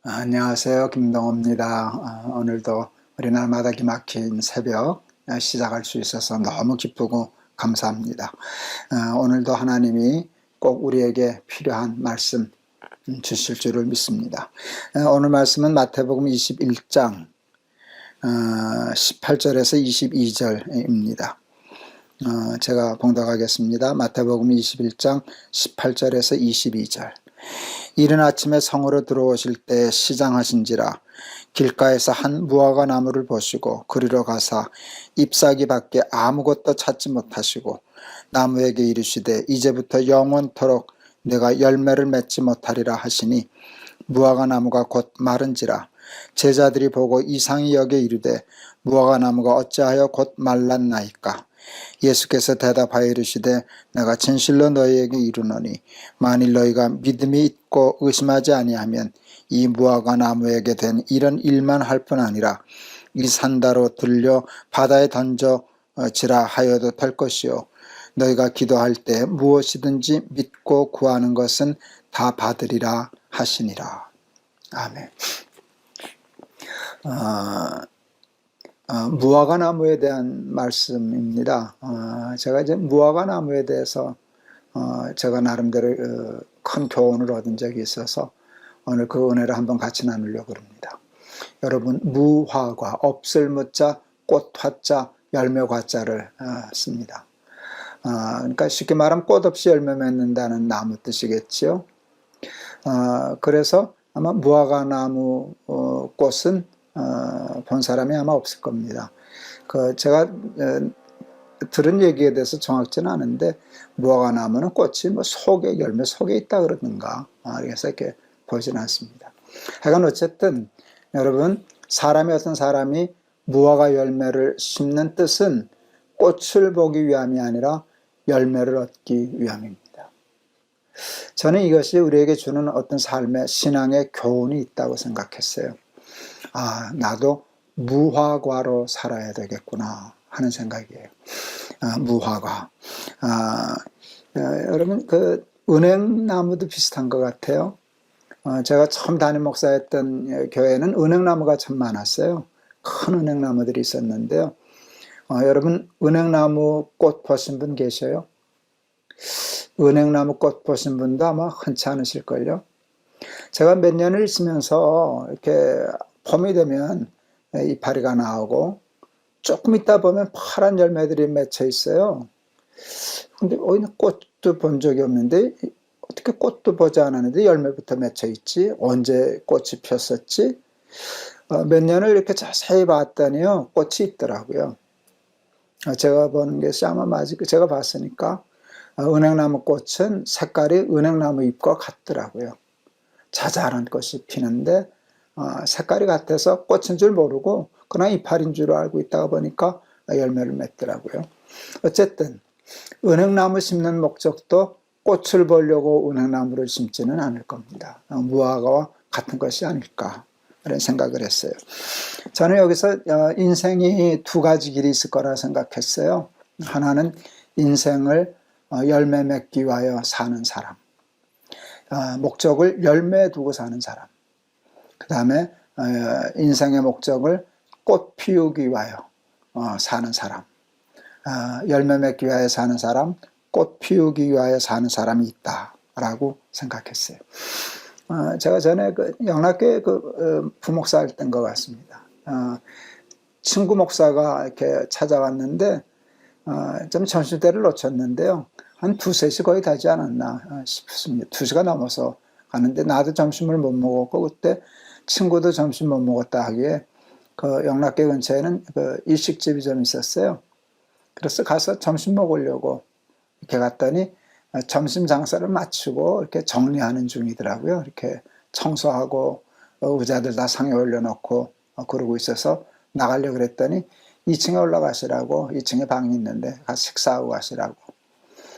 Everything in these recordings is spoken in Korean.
안녕하세요. 김동호입니다. 오늘도 우리 날마다 기막힌 새벽 시작할 수 있어서 너무 기쁘고 감사합니다. 오늘도 하나님이 꼭 우리에게 필요한 말씀 주실 줄을 믿습니다. 오늘 말씀은 마태복음 21장 18절에서 22절입니다. 제가 봉독하겠습니다. 마태복음 21장 18절에서 22절. 이른 아침에 성으로 들어오실 때 시장하신지라 길가에서 한 무화과 나무를 보시고 그리로 가사 잎사귀 밖에 아무것도 찾지 못하시고 나무에게 이르시되 이제부터 영원토록 내가 열매를 맺지 못하리라 하시니 무화과 나무가 곧 마른지라. 제자들이 보고 이상히 여겨 이르되 무화과 나무가 어찌하여 곧 말랐나이까. 예수께서 대답하여 이르시되 내가 진실로 너희에게 이르노니 만일 너희가 믿음이 있고 의심하지 아니하면 이 무화과 나무에게 된 이런 일만 할 뿐 아니라 이 산다로 들려 바다에 던져지라 하여도 될 것이요 너희가 기도할 때 무엇이든지 믿고 구하는 것은 다 받으리라 하시니라. 아멘. 무화과 나무에 대한 말씀입니다. 제가 이제 무화과 나무에 대해서 제가 나름대로 큰 교훈을 얻은 적이 있어서 오늘 그 은혜를 한번 같이 나누려고 합니다. 여러분, 무화과, 없을 무자, 꽃 화자, 열매 과자를 씁니다. 그러니까 쉽게 말하면 꽃 없이 열매 맺는다는 나무 뜻이겠지요. 그래서 아마 무화과 나무 꽃은 본 사람이 아마 없을 겁니다. 제가 들은 얘기에 대해서 정확지는 않은데 무화과 나무는 꽃이 뭐 속에 열매 속에 있다 그러던가 그래서 이렇게 보지는 않습니다. 하여간 어쨌든 여러분 어떤 사람이 무화과 열매를 심는 뜻은 꽃을 보기 위함이 아니라 열매를 얻기 위함입니다. 저는 이것이 우리에게 주는 어떤 삶의 신앙의 교훈이 있다고 생각했어요. 나도 무화과로 살아야 되겠구나 하는 생각이에요. 무화과. 여러분, 은행나무도 비슷한 것 같아요. 제가 처음 담임 목사였던 교회는 은행나무가 참 많았어요. 큰 은행나무들이 있었는데요. 여러분, 은행나무 꽃 보신 분 계셔요? 은행나무 꽃 보신 분도 아마 흔치 않으실걸요. 제가 몇 년을 있으면서 이렇게 봄이 되면 이파리가 나오고 조금 있다 보면 파란 열매들이 맺혀 있어요. 근데 꽃도 본 적이 없는데 어떻게 꽃도 보지 않았는데 열매부터 맺혀 있지? 언제 꽃이 폈었지? 몇 년을 이렇게 자세히 봤더니요 꽃이 있더라고요. 제가 본 것이 아마 맞을 거 제가 봤으니까 은행나무 꽃은 색깔이 은행나무 잎과 같더라고요. 자잘한 꽃이 피는데 색깔이 같아서 꽃인 줄 모르고 그냥 이파리인 줄 알고 있다가 보니까 열매를 맺더라고요. 어쨌든 은행나무 심는 목적도 꽃을 보려고 은행나무를 심지는 않을 겁니다. 무화과와 같은 것이 아닐까 그런 생각을 했어요. 저는 여기서 인생이 두 가지 길이 있을 거라 생각했어요. 하나는 인생을 열매 맺기 위하여 사는 사람, 목적을 열매에 두고 사는 사람. 그 다음에 인생의 목적을 꽃 피우기 위하여 사는 사람, 열매 맺기 위하여 사는 사람, 꽃 피우기 위하여 사는 사람이 있다라고 생각했어요. 제가 전에 영락교회 부목사 할 때인 것 같습니다. 친구 목사가 이렇게 찾아왔는데 좀 점심때를 놓쳤는데요. 한 2-3시 거의 되지 않았나 싶습니다. 2시가 넘어서 가는데 나도 점심을 못 먹었고 그때 친구도 점심 못 먹었다 하기에 영락교 근처에는 일식집이 좀 있었어요. 그래서 가서 점심 먹으려고 이렇게 갔더니 점심 장사를 마치고 이렇게 정리하는 중이더라고요. 이렇게 청소하고 의자들 다 상에 올려놓고 그러고 있어서 나가려고 그랬더니 2층에 올라가시라고 2층에 방이 있는데 가서 식사하고 가시라고.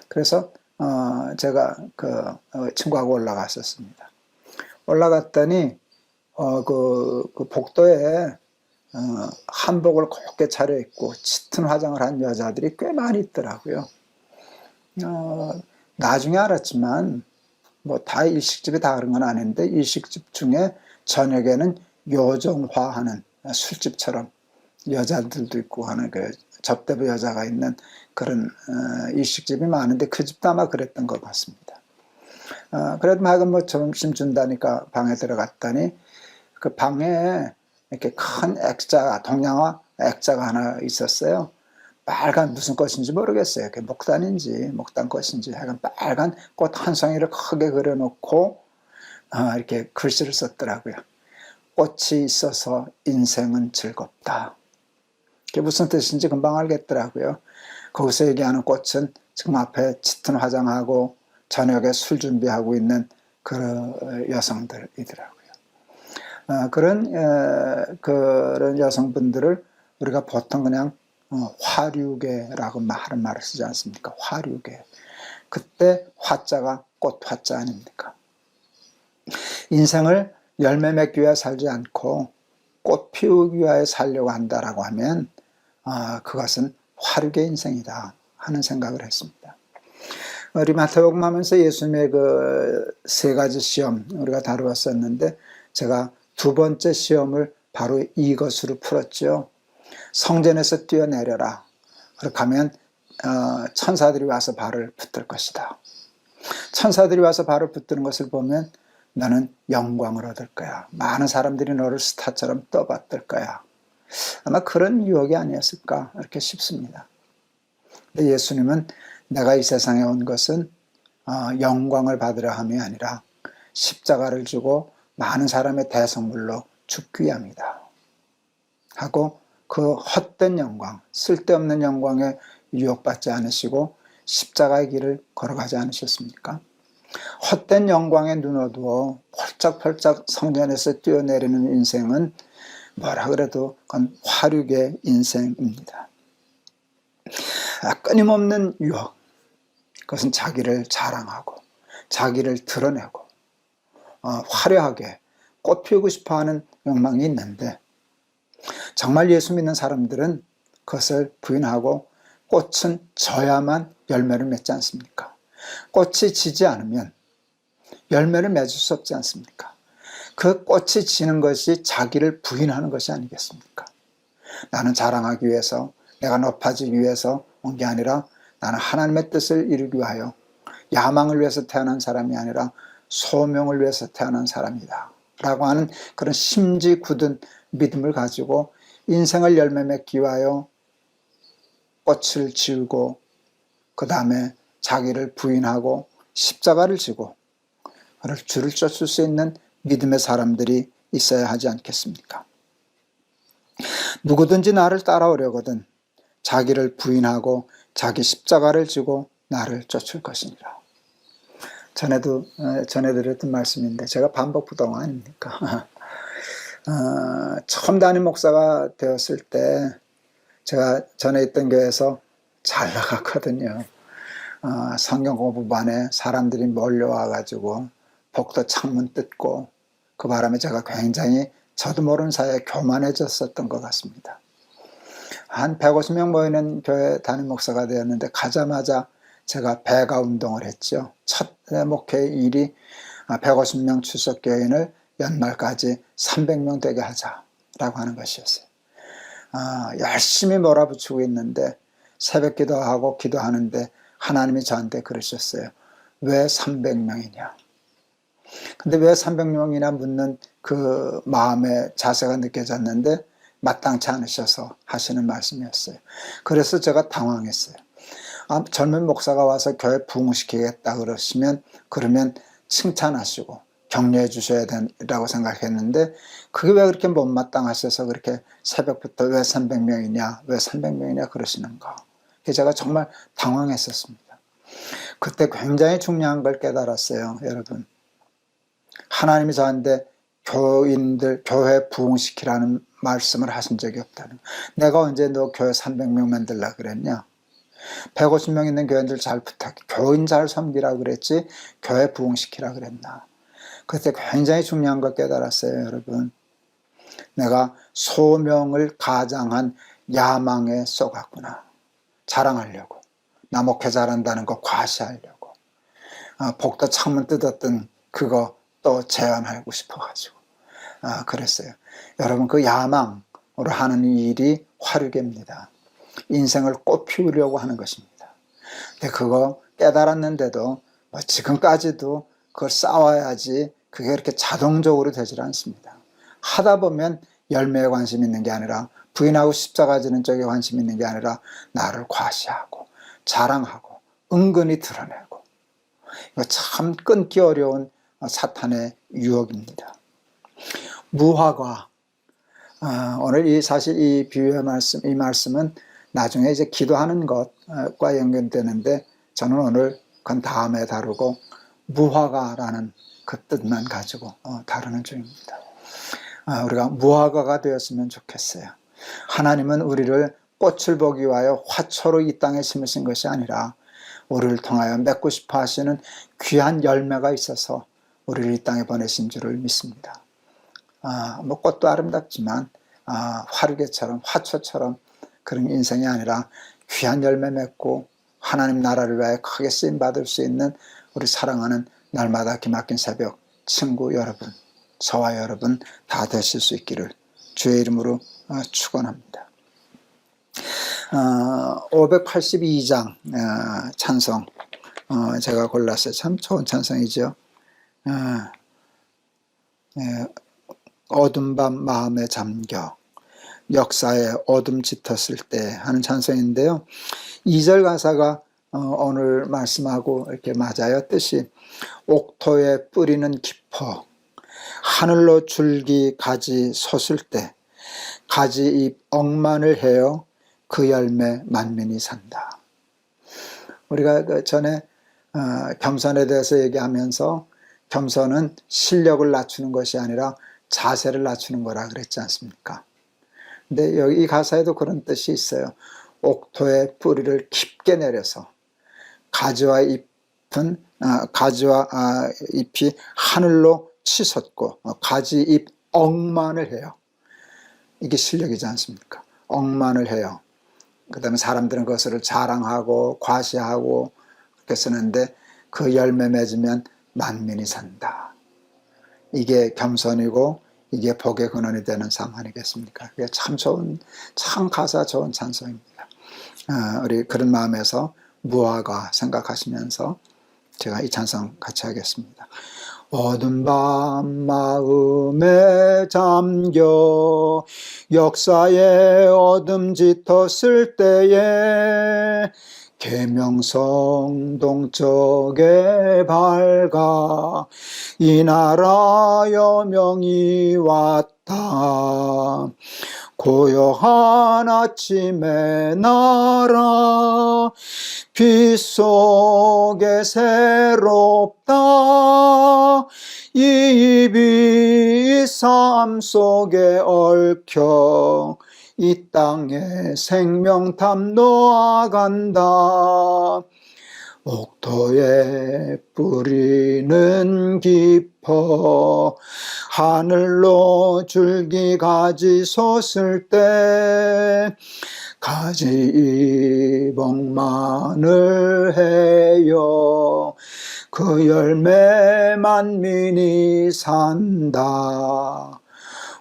그래서 제가 친구하고 올라갔었습니다. 올라갔더니 그 복도에 한복을 곱게 차려입고 짙은 화장을 한 여자들이 꽤 많이 있더라고요. 나중에 알았지만 뭐 다 일식집이 다 그런 건 아닌데 일식집 중에 저녁에는 요정화하는 술집처럼 여자들도 있고 하는 그 접대부 여자가 있는 그런 일식집이 많은데 그 집도 아마 그랬던 것 같습니다. 그래도 하여간 뭐 점심 준다니까 방에 들어갔더니 그 방에 이렇게 큰 액자, 동양화 액자가 하나 있었어요. 빨간 무슨 꽃인지 모르겠어요. 목단인지 목단꽃인지 하여간 빨간 꽃 한 송이를 크게 그려놓고 이렇게 글씨를 썼더라고요. 꽃이 있어서 인생은 즐겁다. 그게 무슨 뜻인지 금방 알겠더라고요. 거기서 얘기하는 꽃은 지금 앞에 짙은 화장하고 저녁에 술 준비하고 있는 그런 여성들이더라고요. 그런 여성분들을 우리가 보통 그냥 화류계라고 하는 말을 쓰지 않습니까? 화류계. 그때 화자가 꽃 화자 아닙니까? 인생을 열매 맺기 위해 살지 않고 꽃 피우기 위해 살려고 한다라고 하면 그것은 화류계 인생이다 하는 생각을 했습니다. 우리 마태복음 하면서 예수님의 그 세 가지 시험 우리가 다루었었는데 제가 두 번째 시험을 바로 이것으로 풀었죠. 성전에서 뛰어내려라. 그렇게 하면 천사들이 와서 발을 붙들 것이다. 천사들이 와서 발을 붙드는 것을 보면 너는 영광을 얻을 거야. 많은 사람들이 너를 스타처럼 떠받들 거야. 아마 그런 유혹이 아니었을까 이렇게 싶습니다. 근데 예수님은 내가 이 세상에 온 것은 영광을 받으려 함이 아니라 십자가를 주고 많은 사람의 대성물로 죽기 위함이다 하고 그 헛된 영광, 쓸데없는 영광에 유혹받지 않으시고 십자가의 길을 걸어가지 않으셨습니까? 헛된 영광에 눈 어두워 펄쩍펄쩍 성전에서 뛰어내리는 인생은 뭐라 그래도 그건 화류계 인생입니다. 끊임없는 유혹, 그것은 자기를 자랑하고 자기를 드러내고 화려하게 꽃 피우고 싶어하는 욕망이 있는데 정말 예수 믿는 사람들은 그것을 부인하고 꽃은 져야만 열매를 맺지 않습니까? 꽃이 지지 않으면 열매를 맺을 수 없지 않습니까? 그 꽃이 지는 것이 자기를 부인하는 것이 아니겠습니까? 나는 자랑하기 위해서, 내가 높아지기 위해서 온 게 아니라 나는 하나님의 뜻을 이루기 위하여 야망을 위해서 태어난 사람이 아니라 소명을 위해서 태어난 사람이다 라고 하는 그런 심지 굳은 믿음을 가지고 인생을 열매 맺기 위하여 꽃을 지우고 그 다음에 자기를 부인하고 십자가를 지고 주를 쫓을 수 있는 믿음의 사람들이 있어야 하지 않겠습니까? 누구든지 나를 따라오려거든 자기를 부인하고 자기 십자가를 지고 나를 쫓을 것이니라. 전에도 전해드렸던 말씀인데 제가 반복부동 아닙니까? 처음 담임 목사가 되었을 때 제가 전에 있던 교회에서 잘 나갔거든요. 성경 공부반에 사람들이 몰려와가지고 복도 창문 뜯고 그 바람에 제가 굉장히 저도 모르는 사이에 교만해졌었던 것 같습니다. 한 150명 모이는 교회 담임 목사가 되었는데 가자마자 제가 배가 운동을 했죠. 첫 목회 일이 150명 출석교인을 연말까지 300명 되게 하자라고 하는 것이었어요. 열심히 몰아붙이고 있는데 새벽 기도하고 기도하는데 하나님이 저한테 그러셨어요. 왜 300명이냐? 근데 왜 300명이나 묻는 그 마음의 자세가 느껴졌는데 마땅치 않으셔서 하시는 말씀이었어요. 그래서 제가 당황했어요. 젊은 목사가 와서 교회 부흥시키겠다 그러면 칭찬하시고 격려해 주셔야 된다고 생각했는데 그게 왜 그렇게 못마땅하셔서 그렇게 새벽부터 왜 300명이냐 왜 300명이냐 그러시는가. 제가 정말 당황했었습니다. 그때 굉장히 중요한 걸 깨달았어요. 여러분, 하나님이 저한테 교회 부흥시키라는 말씀을 하신 적이 없다는 거예요. 내가 언제 너 교회 300명 만들라 그랬냐? 150명 있는 교인들 잘 부탁해. 교인 잘 섬기라 그랬지 교회 부흥시키라 그랬나? 그때 굉장히 중요한 걸 깨달았어요. 여러분, 내가 소명을 가장한 야망에 쏘갔구나. 자랑하려고, 나 목회 잘한다는 거 과시하려고, 복도 창문 뜯었던 그거 또 재현하고 싶어가지고 그랬어요. 여러분, 그 야망으로 하는 일이 화류계입니다. 인생을 꽃피우려고 하는 것입니다. 근데 그거 깨달았는데도 지금까지도 그걸 쌓아야지 그게 그렇게 자동적으로 되질 않습니다. 하다 보면 열매에 관심 있는 게 아니라, 부인하고 십자가 지는 쪽에 관심 있는 게 아니라 나를 과시하고 자랑하고 은근히 드러내고, 이거 참 끊기 어려운 사탄의 유혹입니다. 무화과, 오늘 사실 이 비유의 말씀, 이 말씀은 나중에 이제 기도하는 것과 연결되는데, 저는 오늘 그건 다음에 다루고 무화과라는 그 뜻만 가지고 다루는 중입니다. 우리가 무화과가 되었으면 좋겠어요. 하나님은 우리를 꽃을 보기 위하여 화초로 이 땅에 심으신 것이 아니라 우리를 통하여 맺고 싶어 하시는 귀한 열매가 있어서 우리를 이 땅에 보내신 줄을 믿습니다. 꽃도 아름답지만 화류계처럼, 화초처럼 그런 인생이 아니라 귀한 열매 맺고 하나님 나라를 위하여 크게 쓰임받을 수 있는 우리 사랑하는 날마다 기막힌 새벽 친구 여러분, 저와 여러분 다 되실 수 있기를 주의 이름으로 축원합니다. 582장 찬송 제가 골랐어요. 참 좋은 찬송이죠. 어둠 밤 마음에 잠겨 역사에 어둠 짙었을 때 하는 찬송인데요. 2절 가사가 오늘 말씀하고 이렇게 맞아요. 뜻이 옥토에 뿌리는 깊어 하늘로 줄기 가지 솟을 때 가지 잎 억만을 해요 그 열매 만민이 산다. 우리가 그 전에 겸손에 대해서 얘기하면서 겸손은 실력을 낮추는 것이 아니라 자세를 낮추는 거라 그랬지 않습니까? 근데 여기 이 가사에도 그런 뜻이 있어요. 옥토의 뿌리를 깊게 내려서 가지와 잎이 하늘로 치솟고 가지 잎 억만을 해요. 이게 실력이지 않습니까? 억만을 해요. 그 다음에 사람들은 그것을 자랑하고 과시하고 그렇게 쓰는데 그 열매 맺으면 만민이 산다. 이게 겸손이고 이게 복의 근원이 되는 삶 아니겠습니까? 그게 참 좋은, 참 가사 좋은 찬송입니다. 우리 그런 마음에서 무화과 생각하시면서 제가 이 찬송 같이 하겠습니다. 어둠 밤 마음에 잠겨 역사에 어둠 짙었을 때에 계명성 동쪽에 밝아 이 나라 여명이 왔다. 고요한 아침의 나라 빛 속에 새롭다. 이 입이 삶 속에 얽혀 이 땅에 생명탐 놓아간다. 옥토에 뿌리는 깊어 하늘로 줄기 가지 솟을 때 가지 잎억만을 해요 그 열매 만민이 산다.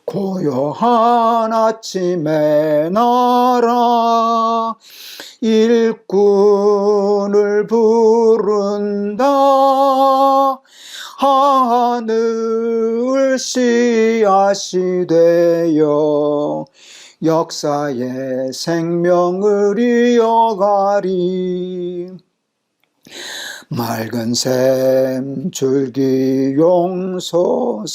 고요한 아침의 나라 일꾼을 부른다. 하늘 씨앗이 되어 역사의 생명을 이어가리. 맑은 샘 줄기 용솟아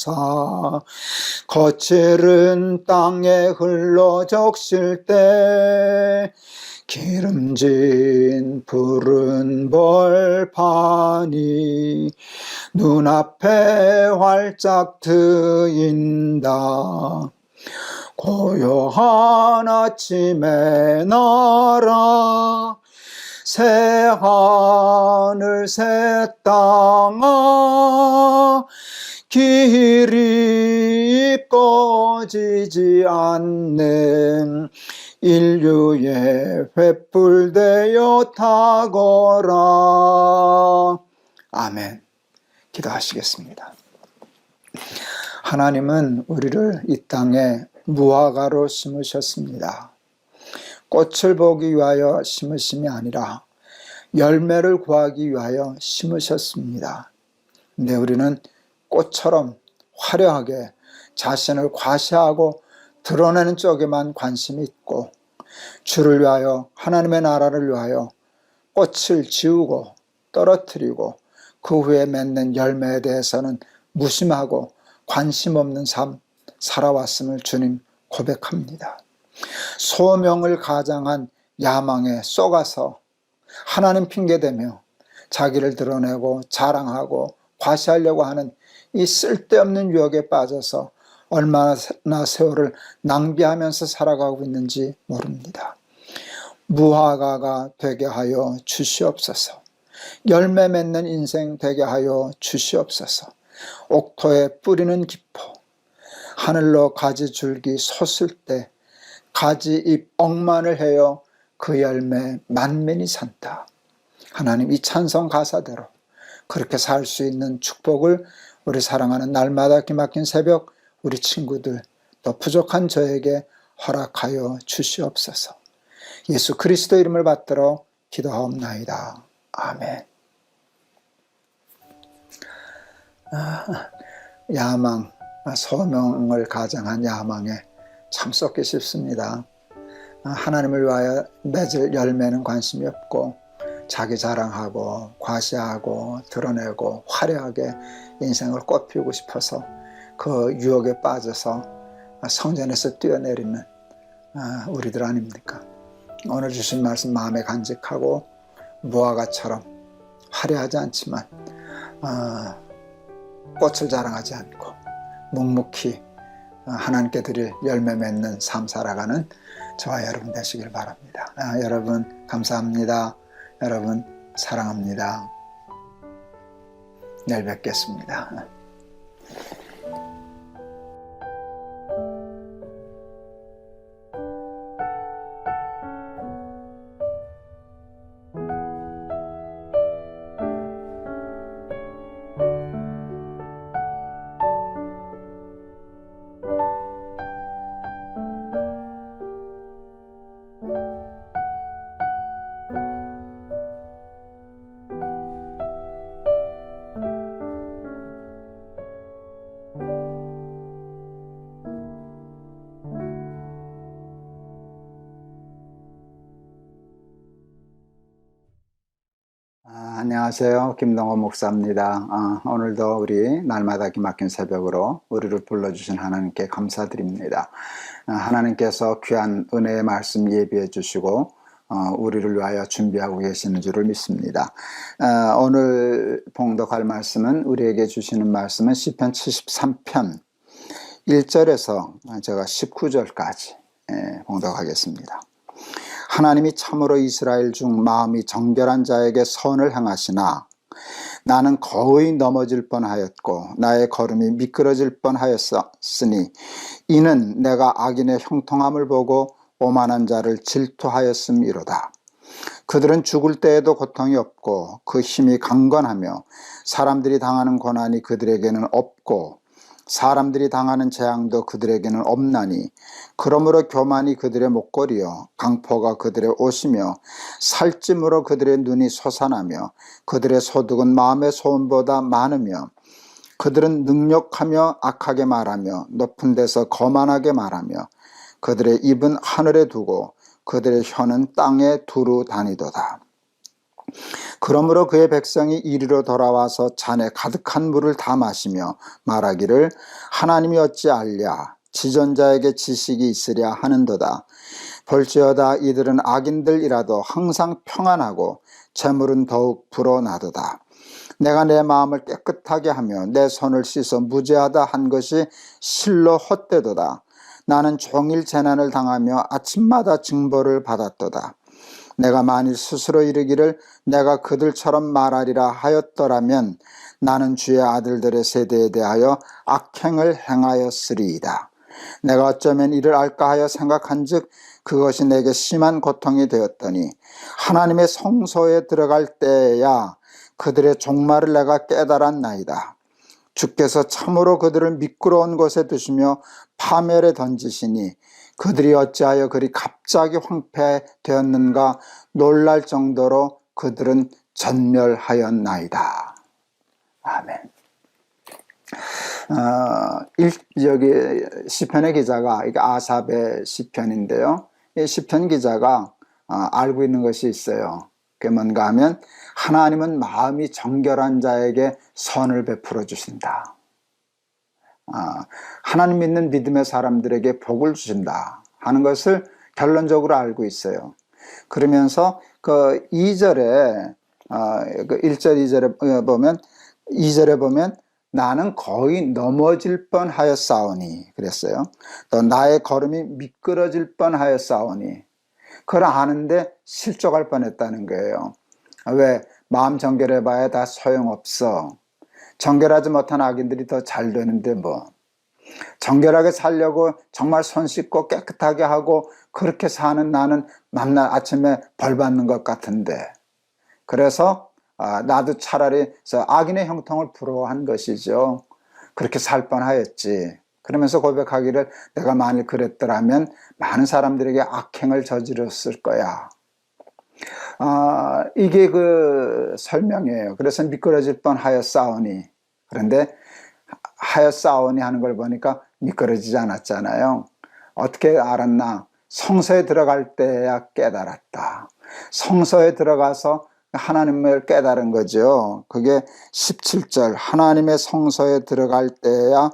거칠은 땅에 흘러 적실 때 기름진 푸른 벌판이 눈앞에 활짝 트인다. 고요한 아침의 나라 새 하늘 새 땅아 길이 꺼지지 않는 인류의 횃불되어 타거라. 아멘. 기도하시겠습니다. 하나님은 우리를 이 땅에 무화과로 심으셨습니다. 꽃을 보기 위하여 심으심이 아니라 열매를 구하기 위하여 심으셨습니다. 근데 우리는 꽃처럼 화려하게 자신을 과시하고 드러내는 쪽에만 관심이 있고, 주를 위하여, 하나님의 나라를 위하여 꽃을 지우고 떨어뜨리고 그 후에 맺는 열매에 대해서는 무심하고 관심 없는 삶 살아왔음을 주님 고백합니다. 소명을 가장한 야망에 쏘가서 하나님 핑계대며 자기를 드러내고 자랑하고 과시하려고 하는 이 쓸데없는 유혹에 빠져서 얼마나 세월을 낭비하면서 살아가고 있는지 모릅니다. 무화과가 되게 하여 주시옵소서. 열매 맺는 인생 되게 하여 주시옵소서. 옥토에 뿌리는 기포, 하늘로 가지 줄기 솟을 때 가지 잎 억만을 해요 그 열매 만민이 산다. 하나님, 이 찬송 가사대로 그렇게 살 수 있는 축복을 우리 사랑하는 날마다 기막힌 새벽 우리 친구들, 또 부족한 저에게 허락하여 주시옵소서. 예수 그리스도 이름을 받들어 기도하옵나이다. 아멘. 야망, 소명을 가장한 야망에 참 쏟기 쉽습니다. 하나님을 위하여 맺을 열매는 관심이 없고 자기 자랑하고 과시하고 드러내고 화려하게 인생을 꽃피우고 싶어서 그 유혹에 빠져서 성전에서 뛰어내리는 우리들 아닙니까? 오늘 주신 말씀 마음에 간직하고 무화과처럼 화려하지 않지만 꽃을 자랑하지 않고 묵묵히 하나님께 드릴 열매 맺는 삶 살아가는 저와 여러분 되시길 바랍니다. 여러분 감사합니다. 여러분 사랑합니다. 내일 뵙겠습니다. 안녕하세요. 김동호 목사입니다. 오늘도 우리 날마다 기막힌 새벽으로 우리를 불러주신 하나님께 감사드립니다. 하나님께서 귀한 은혜의 말씀 예비해 주시고 우리를 위하여 준비하고 계시는 줄을 믿습니다. 오늘 봉독할 말씀은, 우리에게 주시는 말씀은 시편 73편 1절에서 제가 19절까지 봉독하겠습니다. 하나님이 참으로 이스라엘 중 마음이 정결한 자에게 선을 행하시나 나는 거의 넘어질 뻔하였고 나의 걸음이 미끄러질 뻔하였으니 이는 내가 악인의 형통함을 보고 오만한 자를 질투하였음이로다. 그들은 죽을 때에도 고통이 없고 그 힘이 강건하며 사람들이 당하는 고난이 그들에게는 없고 사람들이 당하는 재앙도 그들에게는 없나니 그러므로 교만이 그들의 목걸이요 강포가 그들의 옷이며 살찜으로 그들의 눈이 솟아나며 그들의 소득은 마음의 소원보다 많으며 그들은 능욕하며 악하게 말하며 높은 데서 거만하게 말하며 그들의 입은 하늘에 두고 그들의 혀는 땅에 두루 다니도다. 그러므로 그의 백성이 이리로 돌아와서 잔에 가득한 물을 다 마시며 말하기를 하나님이 어찌 알랴 지존자에게 지식이 있으랴 하는도다. 볼지어다 이들은 악인들이라도 항상 평안하고 재물은 더욱 불어나도다. 내가 내 마음을 깨끗하게 하며 내 손을 씻어 무죄하다 한 것이 실로 헛되도다. 나는 종일 재난을 당하며 아침마다 징벌을 받았도다. 내가 만일 스스로 이르기를 내가 그들처럼 말하리라 하였더라면 나는 주의 아들들의 세대에 대하여 악행을 행하였으리이다. 내가 어쩌면 이를 알까 하여 생각한즉 그것이 내게 심한 고통이 되었더니 하나님의 성소에 들어갈 때에야 그들의 종말을 내가 깨달았나이다. 주께서 참으로 그들을 미끄러운 곳에 두시며 파멸에 던지시니 그들이 어찌하여 그리 갑자기 황폐되었는가 놀랄 정도로 그들은 전멸하였나이다. 아멘. 여기 시편의 기자가, 이게 아삽의 시편인데요. 이 시편 기자가 알고 있는 것이 있어요. 그게 뭔가 하면 하나님은 마음이 정결한 자에게 선을 베풀어 주신다. 하나님 믿는 믿음의 사람들에게 복을 주신다 하는 것을 결론적으로 알고 있어요. 그러면서 그 2절에, 그 1절 2절에 보면, 2절에 보면 나는 거의 넘어질 뻔하였사오니 그랬어요. 또 나의 걸음이 미끄러질 뻔하였사오니, 그걸 아는데 실족할 뻔했다는 거예요. 왜? 마음 정결해봐야 다 소용없어. 정결하지 못한 악인들이 더 잘 되는데 뭐. 정결하게 살려고 정말 손 씻고 깨끗하게 하고 그렇게 사는 나는 만날 아침에 벌 받는 것 같은데. 그래서 나도 차라리 악인의 형통을 부러워한 것이죠. 그렇게 살 뻔하였지. 그러면서 고백하기를 내가 만일 그랬더라면 많은 사람들에게 악행을 저질렀을 거야. 이게 그 설명이에요. 그래서 미끄러질 뻔하였사오니. 그런데 하였사오니 하는 걸 보니까 미끄러지지 않았잖아요. 어떻게 알았나? 성소에 들어갈 때야 깨달았다. 성소에 들어가서 하나님을 깨달은 거죠. 그게 17절, 하나님의 성소에 들어갈 때야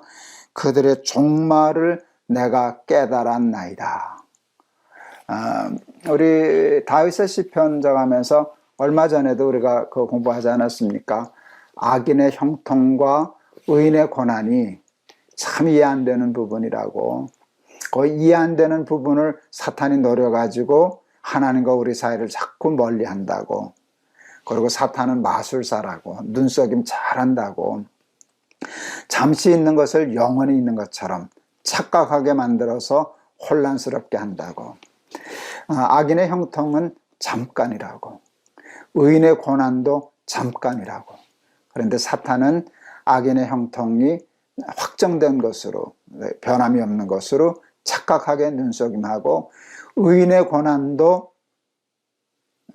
그들의 종말을 내가 깨달았나이다. 우리 다윗의 시편 적으면서 얼마 전에도 우리가 그 공부하지 않았습니까? 악인의 형통과 의인의 고난이 참 이해 안 되는 부분이라고. 그 이해 안 되는 부분을 사탄이 노려가지고 하나님과 우리 사이를 자꾸 멀리 한다고. 그리고 사탄은 마술사라고, 눈속임 잘한다고, 잠시 있는 것을 영원히 있는 것처럼 착각하게 만들어서 혼란스럽게 한다고. 악인의 형통은 잠깐이라고, 의인의 고난도 잠깐이라고. 그런데 사탄은 악인의 형통이 확정된 것으로, 변함이 없는 것으로 착각하게 눈속임하고, 의인의 고난도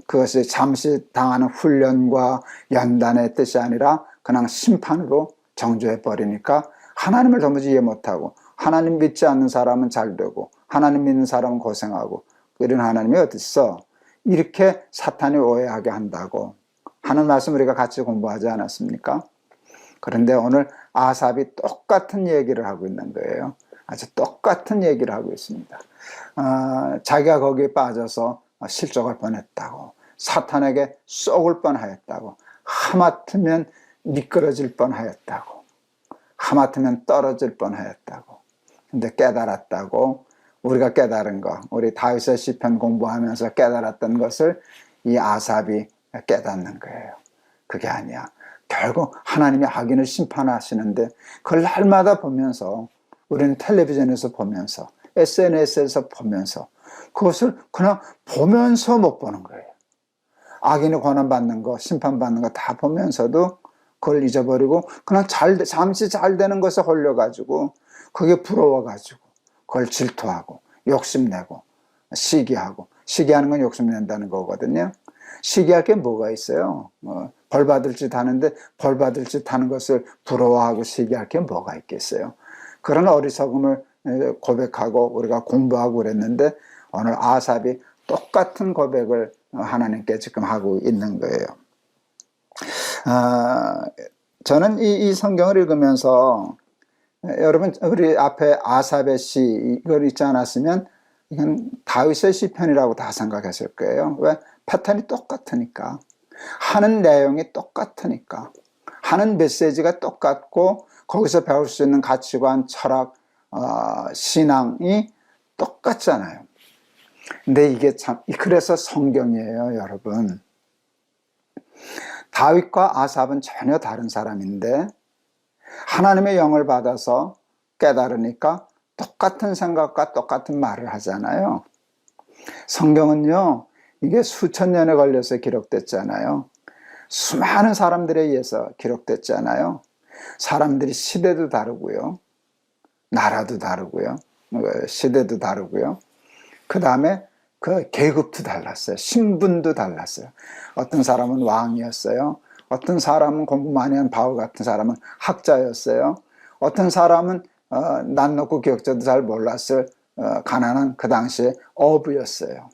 그것이 잠시 당하는 훈련과 연단의 뜻이 아니라 그냥 심판으로 정죄해 버리니까 하나님을 도무지 이해 못하고, 하나님 믿지 않는 사람은 잘 되고 하나님 믿는 사람은 고생하고, 이런 하나님이 어디 있어? 이렇게 사탄이 오해하게 한다고 하는 말씀 우리가 같이 공부하지 않았습니까? 그런데 오늘 아삽이 똑같은 얘기를 하고 있는 거예요. 아주 똑같은 얘기를 하고 있습니다. 자기가 거기에 빠져서 실족할 뻔했다고, 사탄에게 쏘을 뻔하였다고, 하마터면 미끄러질 뻔하였다고, 하마터면 떨어질 뻔하였다고. 근데 깨달았다고. 우리가 깨달은 거, 우리 다윗의 시편 공부하면서 깨달았던 것을 이 아삽이 깨닫는 거예요. 그게 아니야. 결국 하나님이 악인을 심판하시는데 그걸 날마다 보면서, 우리는 텔레비전에서 보면서, SNS에서 보면서, 그것을 그냥 보면서 못 보는 거예요. 악인이 고난받는 거, 심판받는 거 다 보면서도 그걸 잊어버리고 그냥 잠시 잘 되는 것에 홀려가지고, 그게 부러워가지고 그걸 질투하고 욕심내고 시기하고, 시기하는 건 욕심낸다는 거거든요. 시기할 게 뭐가 있어요? 벌 받을 짓 하는데 벌 받을 짓 하는 것을 부러워하고 시기할 게 뭐가 있겠어요? 그런 어리석음을 고백하고 우리가 공부하고 그랬는데, 오늘 아삽이 똑같은 고백을 하나님께 지금 하고 있는 거예요. 저는 이 성경을 읽으면서, 여러분 우리 앞에 아삽의 시 이걸 읽지 않았으면 이건 다윗의 시편이라고 다 생각했을 거예요. 왜? 패턴이 똑같으니까, 하는 내용이 똑같으니까, 하는 메시지가 똑같고 거기서 배울 수 있는 가치관, 철학, 신앙이 똑같잖아요. 근데 이게 참, 그래서 성경이에요, 여러분. 다윗과 아삽은 전혀 다른 사람인데 하나님의 영을 받아서 깨달으니까 똑같은 생각과 똑같은 말을 하잖아요. 성경은요, 이게 수천 년에 걸려서 기록됐잖아요. 수많은 사람들에 의해서 기록됐잖아요. 사람들이 시대도 다르고요. 나라도 다르고요. 시대도 다르고요. 그 다음에 그 계급도 달랐어요. 신분도 달랐어요. 어떤 사람은 왕이었어요. 어떤 사람은 공부 많이 한 바울 같은 사람은 학자였어요. 어떤 사람은 난 놓고 기억자도 잘 몰랐을 가난한 그 당시에 어부였어요.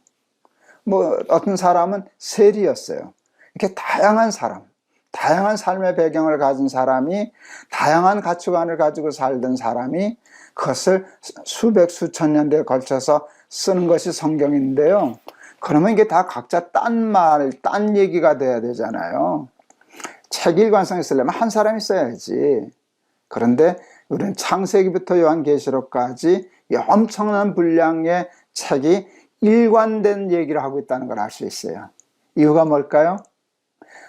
뭐 어떤 사람은 세리였어요. 이렇게 다양한 사람, 다양한 삶의 배경을 가진 사람이, 다양한 가치관을 가지고 살던 사람이 그것을 수백 수천 년대에 걸쳐서 쓰는 것이 성경인데요. 그러면 이게 다 각자 딴 말, 딴 얘기가 돼야 되잖아요. 책 일관성이 쓰려면 한 사람이 써야지. 그런데 우리는 창세기부터 요한계시록까지 엄청난 분량의 책이 일관된 얘기를 하고 있다는 걸 알 수 있어요. 이유가 뭘까요?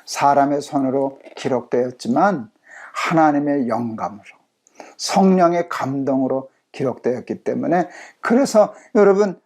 사람의 손으로 기록되었지만 하나님의 영감으로, 성령의 감동으로 기록되었기 때문에, 그래서 여러분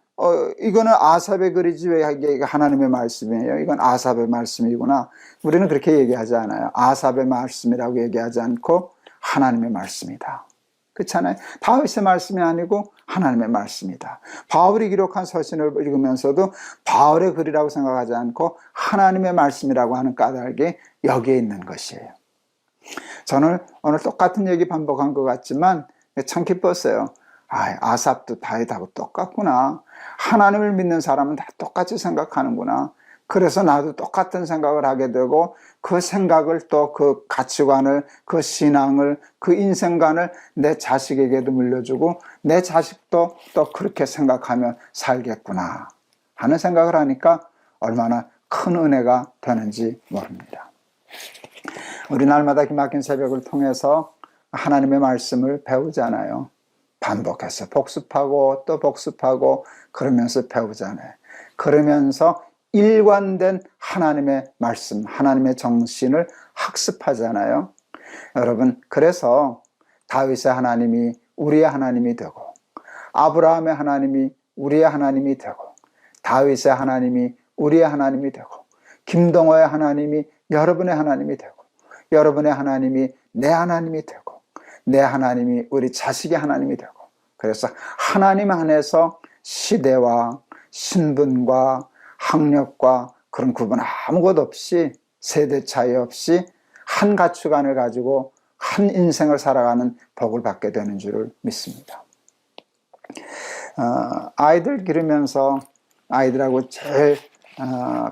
이거는 아삽의 글이지 왜 이게 하나님의 말씀이에요? 이건 아삽의 말씀이구나. 우리는 그렇게 얘기하지 않아요. 아삽의 말씀이라고 얘기하지 않고 하나님의 말씀이다. 그렇잖아요. 다윗의 말씀이 아니고 하나님의 말씀이다. 바울이 기록한 서신을 읽으면서도 바울의 글이라고 생각하지 않고 하나님의 말씀이라고 하는 까닭이 여기에 있는 것이에요. 저는 오늘 똑같은 얘기 반복한 것 같지만 참 기뻤어요. 아삽도 다윗하고 똑같구나. 하나님을 믿는 사람은 다 똑같이 생각하는구나. 그래서 나도 똑같은 생각을 하게 되고, 그 생각을 또 그 가치관을, 그 신앙을, 그 인생관을 내 자식에게도 물려주고 내 자식도 또 그렇게 생각하며 살겠구나 하는 생각을 하니까 얼마나 큰 은혜가 되는지 모릅니다. 우리 날마다 기막힌 새벽을 통해서 하나님의 말씀을 배우잖아요. 반복해서 복습하고 또 복습하고 그러면서 배우잖아요. 그러면서 일관된 하나님의 말씀, 하나님의 정신을 학습하잖아요. 여러분, 그래서 다윗의 하나님이 우리의 하나님이 되고, 아브라함의 하나님이 우리의 하나님이 되고, 다윗의 하나님이 우리의 하나님이 되고, 김동호의 하나님이 여러분의 하나님이 되고, 여러분의 하나님이 내 하나님이 되고, 내 하나님이 우리 자식의 하나님이 되고, 그래서 하나님 안에서 시대와 신분과 학력과 그런 구분 아무것도 없이, 세대 차이 없이 한 가치관을 가지고 한 인생을 살아가는 복을 받게 되는 줄을 믿습니다. 아이들 기르면서 아이들하고 제일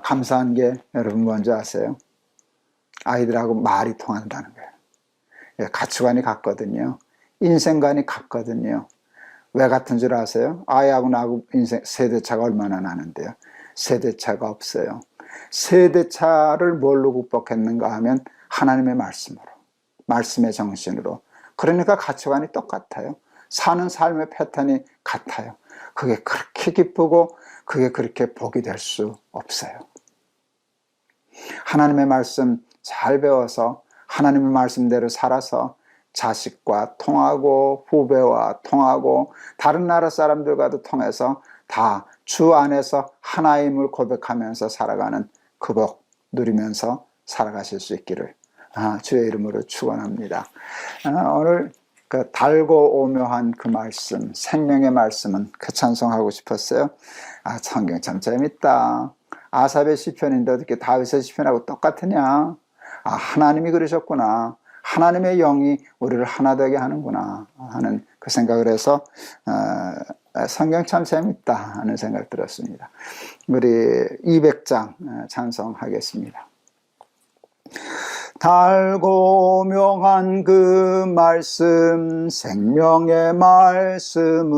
감사한 게 여러분 뭔지 아세요? 아이들하고 말이 통한다는 거예요. 가치관이 같거든요. 인생관이 같거든요. 왜 같은 줄 아세요? 아이하고 나하고 인생 세대차가 얼마나 나는데요. 세대차가 없어요. 세대차를 뭘로 극복했는가 하면 하나님의 말씀으로, 말씀의 정신으로. 그러니까 가치관이 똑같아요. 사는 삶의 패턴이 같아요. 그게 그렇게 기쁘고 그게 그렇게 복이 될 수 없어요. 하나님의 말씀 잘 배워서 하나님의 말씀대로 살아서 자식과 통하고 후배와 통하고 다른 나라 사람들과도 통해서 다 주 안에서 하나임을 고백하면서 살아가는 그 복 누리면서 살아가실 수 있기를 주의 이름으로 축원합니다. 오늘 그 달고 오묘한 그 말씀, 생명의 말씀은 그 찬송하고 싶었어요. 성경 참 재밌다. 아삽의 시편인데 어떻게 다윗의 시편하고 똑같으냐? 하나님이 그러셨구나. 하나님의 영이 우리를 하나 되게 하는구나 하는 그 생각을 해서 성경 참 재밌다 하는 생각 들었습니다. 우리 200장 찬송하겠습니다. 달고 명한 그 말씀, 생명의 말씀은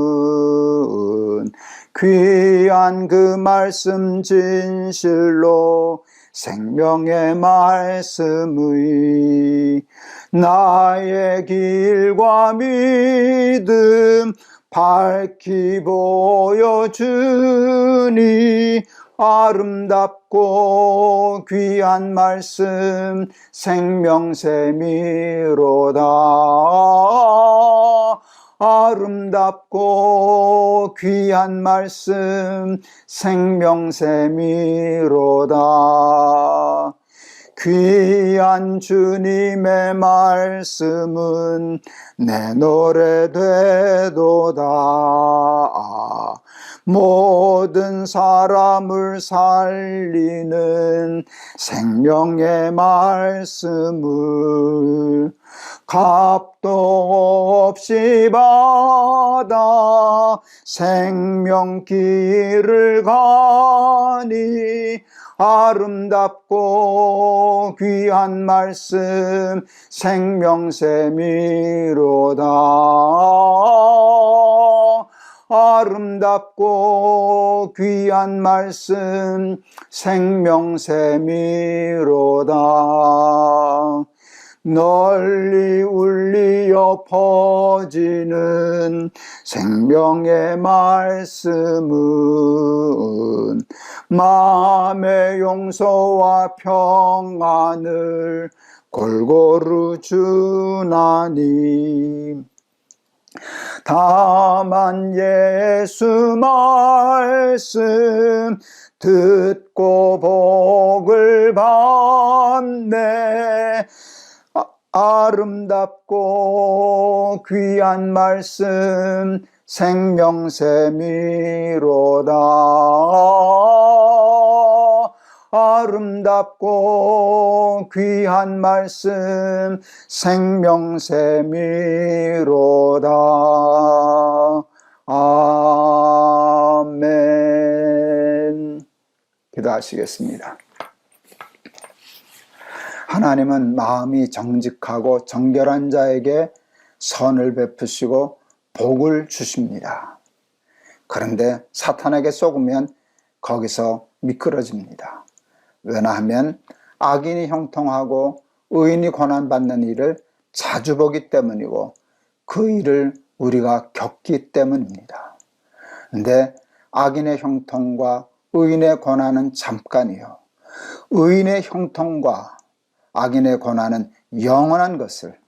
귀한 그 말씀 진실로 생명의 말씀의 나의 길과 믿음 밝히 보여주니 아름답고 귀한 말씀 생명샘이로다. 아름답고 귀한 말씀 생명샘이로다. 귀한 주님의 말씀은 내 노래 되도다. 모든 사람을 살리는 생명의 말씀을 값도 없이 받아 생명길을 가니 아름답고 귀한 말씀 생명샘이로다. 아름답고 귀한 말씀 생명샘이로다. 널리 울리어 퍼지는 생명의 말씀은 마음의 용서와 평안을 골고루 주나니 다만 예수 말씀 듣고 복을 받네. 아름답고 귀한 말씀 생명샘이로다. 아름답고 귀한 말씀 생명샘이로다. 아멘. 기도하시겠습니다. 하나님은 마음이 정직하고 정결한 자에게 선을 베푸시고 복을 주십니다. 그런데 사탄에게 속으면 거기서 미끄러집니다. 왜냐하면 악인이 형통하고 의인이 고난받는 일을 자주 보기 때문이고 그 일을 우리가 겪기 때문입니다. 그런데 악인의 형통과 의인의 고난은 잠깐이요, 의인의 형통과 악인의 고난은 영원한 것을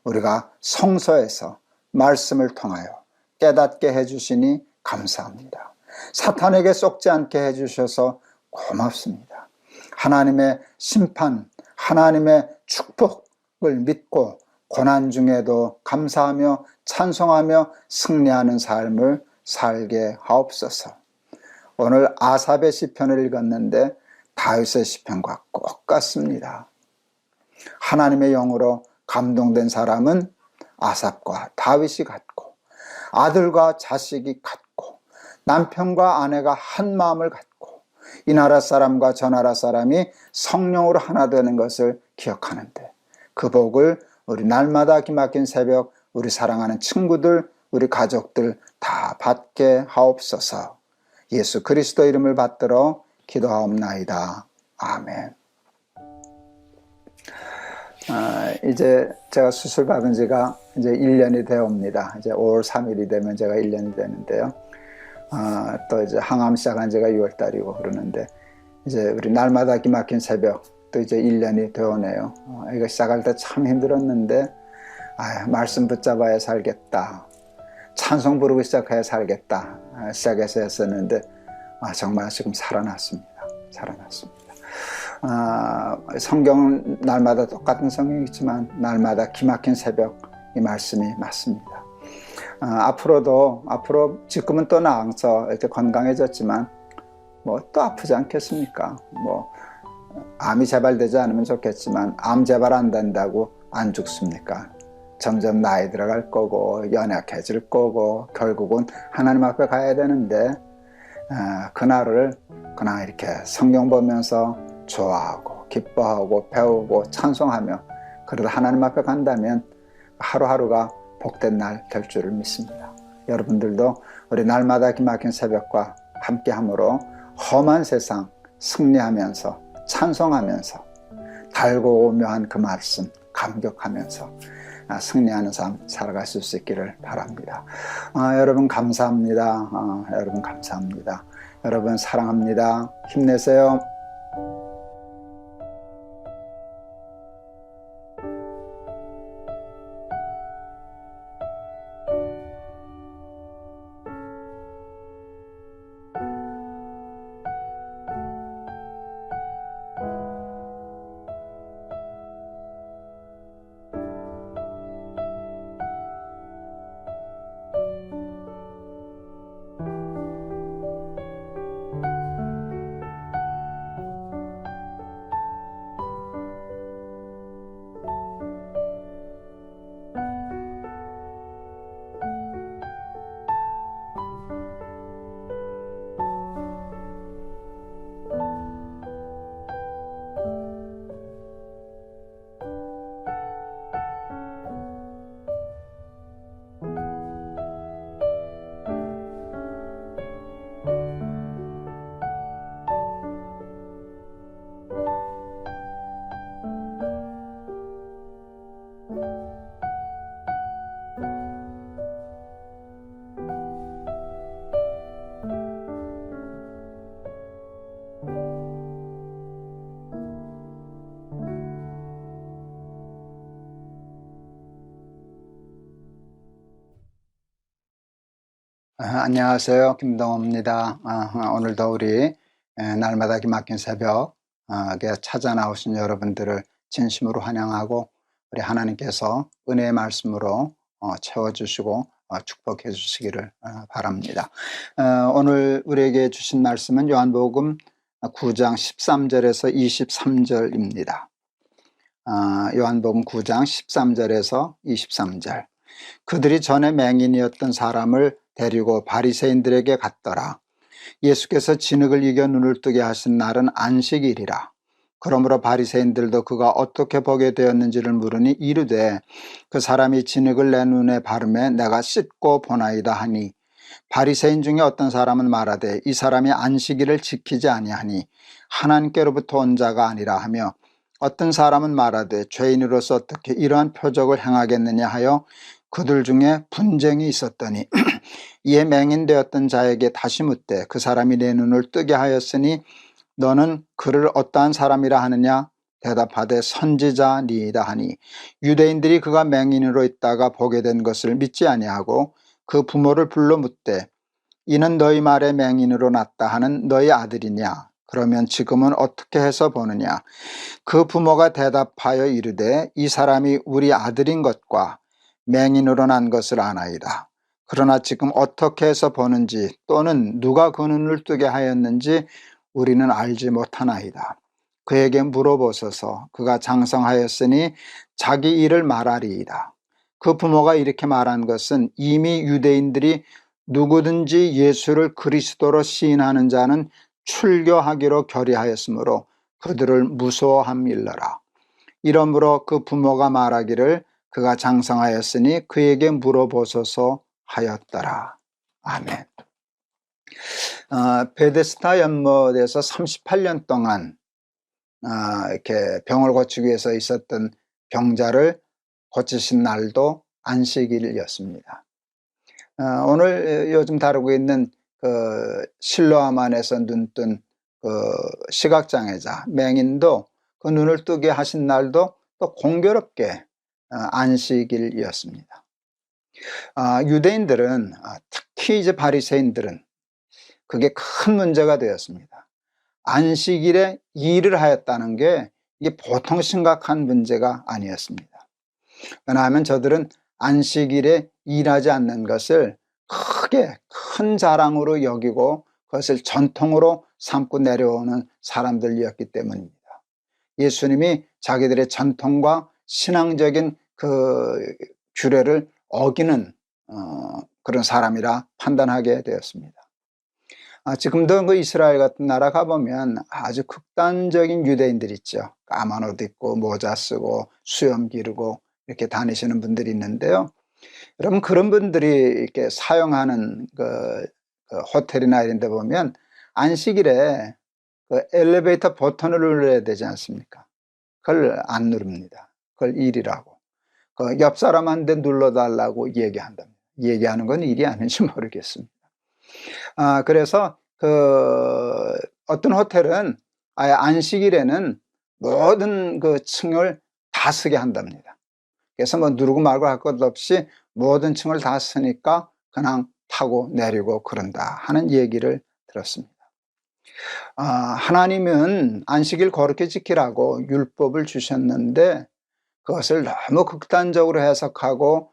우리가 성서에서 말씀을 통하여 깨닫게 해주시니 감사합니다. 사탄에게 쏙지 않게 해주셔서 고맙습니다. 하나님의 심판, 하나님의 축복을 믿고 고난 중에도 감사하며 찬송하며 승리하는 삶을 살게 하옵소서. 오늘 아삽의 시편을 읽었는데 다윗의 시편과 꼭 같습니다. 하나님의 영으로 감동된 사람은 아삽과 다윗이 같고 아들과 자식이 같고 남편과 아내가 한 마음을 갖고 이 나라 사람과 저 나라 사람이 성령으로 하나 되는 것을 기억하는데 그 복을 우리 날마다 기막힌 새벽 우리 사랑하는 친구들, 우리 가족들 다 받게 하옵소서. 예수 그리스도 이름을 받들어 기도하옵나이다. 아멘. 이제 제가 수술 받은 지가 이제 1년이 되옵니다. 이제 5월 3일이 되면 제가 1년이 되는데요. 또 이제 항암 시작한 지가 6월 달이고 그러는데 이제 우리 날마다 기막힌 새벽 또 이제 1년이 되오네요. 이거 시작할 때 참 힘들었는데 말씀 붙잡아야 살겠다. 찬송 부르고 시작해야 살겠다. 시작해서 했었는데 정말 지금 살아났습니다. 성경 날마다 똑같은 성경이지만 날마다 기막힌 새벽 이 말씀이 맞습니다. 앞으로 지금은 또 나아서 이렇게 건강해졌지만 뭐 또 아프지 않겠습니까? 뭐 암이 재발되지 않으면 좋겠지만 암 재발 안 된다고 안 죽습니까? 점점 나이 들어갈 거고 연약해질 거고 결국은 하나님 앞에 가야 되는데 그날을 그냥 이렇게 성경 보면서 좋아하고 기뻐하고 배우고 찬송하며 그래도 하나님 앞에 간다면 하루하루가 복된 날 될 줄을 믿습니다. 여러분들도 우리 날마다 기막힌 새벽과 함께함으로 험한 세상 승리하면서 찬송하면서 달고 오묘한 그 말씀 감격하면서 승리하는 삶 살아가실 수 있기를 바랍니다. 여러분 감사합니다. 여러분 감사합니다. 여러분 사랑합니다. 힘내세요. 안녕하세요. 김동호입니다. 오늘도 우리 날마다 기막힌 새벽에 찾아 나오신 여러분들을 진심으로 환영하고, 우리 하나님께서 은혜의 말씀으로 채워주시고 축복해 주시기를 바랍니다. 오늘 우리에게 주신 말씀은 요한복음 9장 13절에서 23절입니다. 요한복음 9장 13절에서 23절. 그들이 전에 맹인이었던 사람을 데리고 바리새인들에게 갔더라. 예수께서 진흙을 이겨 눈을 뜨게 하신 날은 안식일이라. 그러므로 바리새인들도 그가 어떻게 보게 되었는지를 물으니 이르되, 그 사람이 진흙을 내 눈에 바르매 내가 씻고 보나이다 하니, 바리새인 중에 어떤 사람은 말하되 이 사람이 안식일을 지키지 아니하니 하나님께로부터 온 자가 아니라 하며, 어떤 사람은 말하되 죄인으로서 어떻게 이러한 표적을 행하겠느냐 하여 그들 중에 분쟁이 있었더니 이에 맹인되었던 자에게 다시 묻되, 그 사람이 내 눈을 뜨게 하였으니 너는 그를 어떠한 사람이라 하느냐? 대답하되 선지자니이다 하니, 유대인들이 그가 맹인으로 있다가 보게 된 것을 믿지 아니하고 그 부모를 불러 묻되, 이는 너희 말에 맹인으로 났다 하는 너희 아들이냐? 그러면 지금은 어떻게 해서 보느냐? 그 부모가 대답하여 이르되, 이 사람이 우리 아들인 것과 맹인으로 난 것을 아나이다. 그러나 지금 어떻게 해서 보는지 또는 누가 그 눈을 뜨게 하였는지 우리는 알지 못하나이다. 그에게 물어보소서. 그가 장성하였으니 자기 일을 말하리이다. 그 부모가 이렇게 말한 것은 이미 유대인들이 누구든지 예수를 그리스도로 시인하는 자는 출교하기로 결의하였으므로 그들을 무서워함일러라. 이러므로 그 부모가 말하기를 그가 장성하였으니 그에게 물어보소서 하였더라. 아멘. 베데스다 연못에서 38년 동안 이렇게 병을 고치기 위해서 있었던 병자를 고치신 날도 안식일이었습니다. 오늘 요즘 다루고 있는 그 실로암 안에서 눈뜬 그 시각장애자 맹인도 그 눈을 뜨게 하신 날도 또 공교롭게 안식일이었습니다. 유대인들은, 특히 이제 바리새인들은 그게 큰 문제가 되었습니다. 안식일에 일을 하였다는 게 이게 보통 심각한 문제가 아니었습니다. 왜냐하면 저들은 안식일에 일하지 않는 것을 크게 큰 자랑으로 여기고 그것을 전통으로 삼고 내려오는 사람들이었기 때문입니다. 예수님이 자기들의 전통과 신앙적인 그 규례를 어기는 그런 사람이라 판단하게 되었습니다. 지금도 그 이스라엘 같은 나라 가보면 아주 극단적인 유대인들 있죠. 까만 옷 입고 모자 쓰고 수염 기르고 이렇게 다니시는 분들이 있는데요. 여러분, 그런 분들이 이렇게 사용하는 그 호텔이나 이런 데 보면 안식일에 그 엘리베이터 버튼을 눌러야 되지 않습니까? 그걸 안 누릅니다. 그걸 일이라고. 그 옆 사람한테 눌러달라고 얘기한답니다. 얘기하는 건 일이 아닌지 모르겠습니다. 그래서 그 어떤 호텔은 아예 안식일에는 모든 그 층을 다 쓰게 한답니다. 그래서 뭐 누르고 말고 할 것 없이 모든 층을 다 쓰니까 그냥 타고 내리고 그런다 하는 얘기를 들었습니다. 하나님은 안식일 거룩히 지키라고 율법을 주셨는데 그것을 너무 극단적으로 해석하고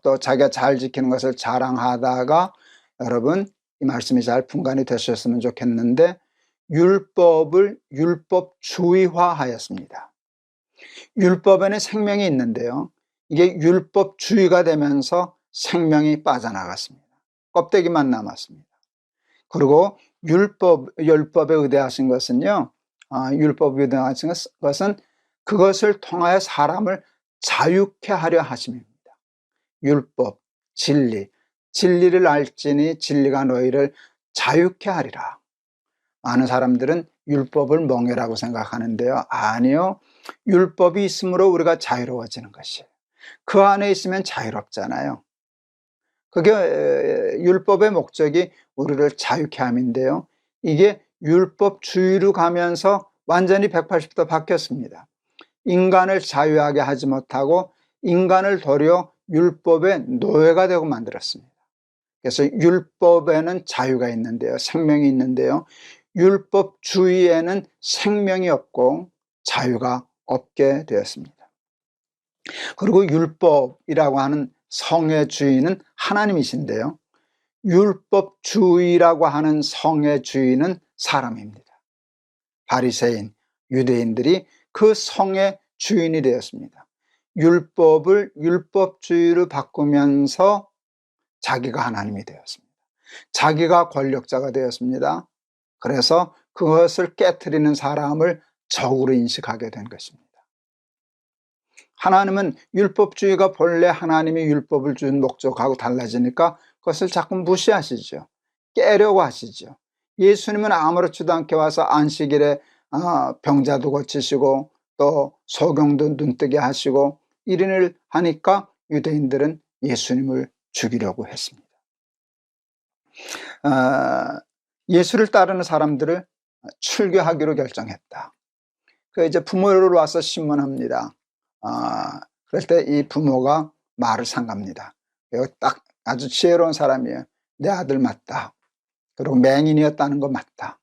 또 자기가 잘 지키는 것을 자랑하다가, 여러분, 이 말씀이 잘 분간이 되셨으면 좋겠는데, 율법을 율법주의화하였습니다. 율법에는 생명이 있는데요, 이게 율법주의가 되면서 생명이 빠져나갔습니다. 껍데기만 남았습니다. 그리고 율법에 의대하신 것은요, 율법에 의대하신 것은 그것을 통하여 사람을 자유케 하려 하심입니다. 율법, 진리를 알지니 진리가 너희를 자유케 하리라. 많은 사람들은 율법을 멍해라고 생각하는데요, 아니요, 율법이 있으므로 우리가 자유로워지는 것이에요. 그 안에 있으면 자유롭잖아요. 그게 율법의 목적이 우리를 자유케 함인데요, 이게 율법주의로 가면서 완전히 180도 바뀌었습니다. 인간을 자유하게 하지 못하고 인간을 도리어 율법의 노예가 되고 만들었습니다. 그래서 율법에는 자유가 있는데요, 생명이 있는데요, 율법주의에는 생명이 없고 자유가 없게 되었습니다. 그리고 율법이라고 하는 성의 주인은 하나님이신데요, 율법주의라고 하는 성의 주인은 사람입니다. 바리새인, 유대인들이 그 성의 주인이 되었습니다. 율법을 율법주의로 바꾸면서 자기가 하나님이 되었습니다. 자기가 권력자가 되었습니다. 그래서 그것을 깨트리는 사람을 적으로 인식하게 된 것입니다. 하나님은 율법주의가 본래 하나님이 율법을 준 목적하고 달라지니까 그것을 자꾸 무시하시죠. 깨려고 하시죠. 예수님은 아무렇지도 않게 와서 안식일에 병자도 고치시고 또 소경도 눈뜨게 하시고 이런 일을 하니까 유대인들은 예수님을 죽이려고 했습니다. 예수를 따르는 사람들을 출교하기로 결정했다. 그 이제 부모를 와서 신문합니다. 그럴 때 이 부모가 말을 삼갑니다. 딱 아주 지혜로운 사람이에요. 내 아들 맞다. 그리고 맹인이었다는 거 맞다.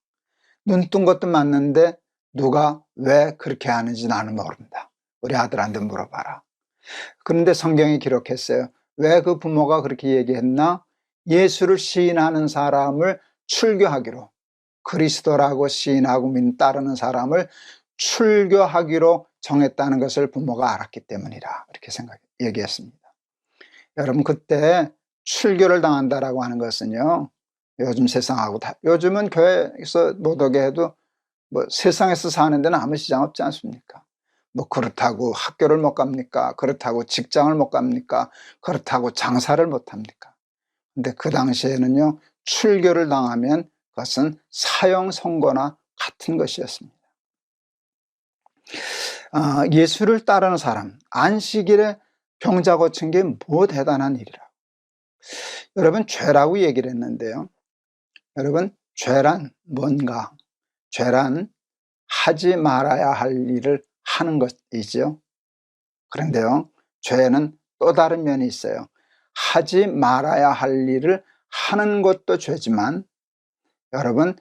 눈 뜬 것도 맞는데 누가 왜 그렇게 하는지 나는 모른다. 우리 아들한테 물어봐라. 그런데 성경이 기록했어요. 왜 그 부모가 그렇게 얘기했나? 예수를 시인하는 사람을 출교하기로, 그리스도라고 시인하고 따르는 사람을 출교하기로 정했다는 것을 부모가 알았기 때문이라, 이렇게 얘기했습니다. 여러분, 그때 출교를 당한다라고 하는 것은요, 요즘 세상하고 요즘은 교회에서 못 오게 해도 세상에서 사는 데는 아무 지장 없지 않습니까? 그렇다고 학교를 못 갑니까? 그렇다고 직장을 못 갑니까? 그렇다고 장사를 못 합니까? 근데 그 당시에는요, 출교를 당하면 그것은 사형 선고나 같은 것이었습니다. 예수를 따르는 사람, 안식일에 병자 고친 게 뭐 대단한 일이라. 여러분, 죄라고 얘기를 했는데요, 여러분, 죄란 뭔가? 죄란 하지 말아야 할 일을 하는 것이죠. 그런데요, 죄는 또 다른 면이 있어요. 하지 말아야 할 일을 하는 것도 죄지만, 여러분,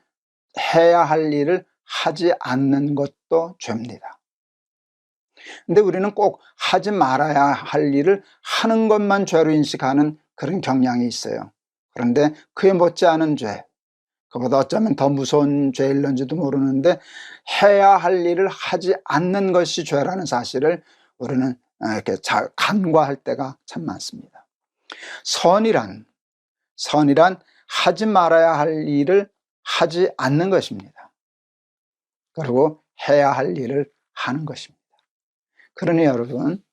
해야 할 일을 하지 않는 것도 죄입니다. 근데 우리는 꼭 하지 말아야 할 일을 하는 것만 죄로 인식하는 그런 경향이 있어요. 그런데 그에 못지않은 죄, 그보다 어쩌면 더 무서운 죄일런지도 모르는데 해야 할 일을 하지 않는 것이 죄라는 사실을 우리는 이렇게 잘 간과할 때가 참 많습니다. 선이란 하지 말아야 할 일을 하지 않는 것입니다. 그리고 해야 할 일을 하는 것입니다. 그러니 여러분,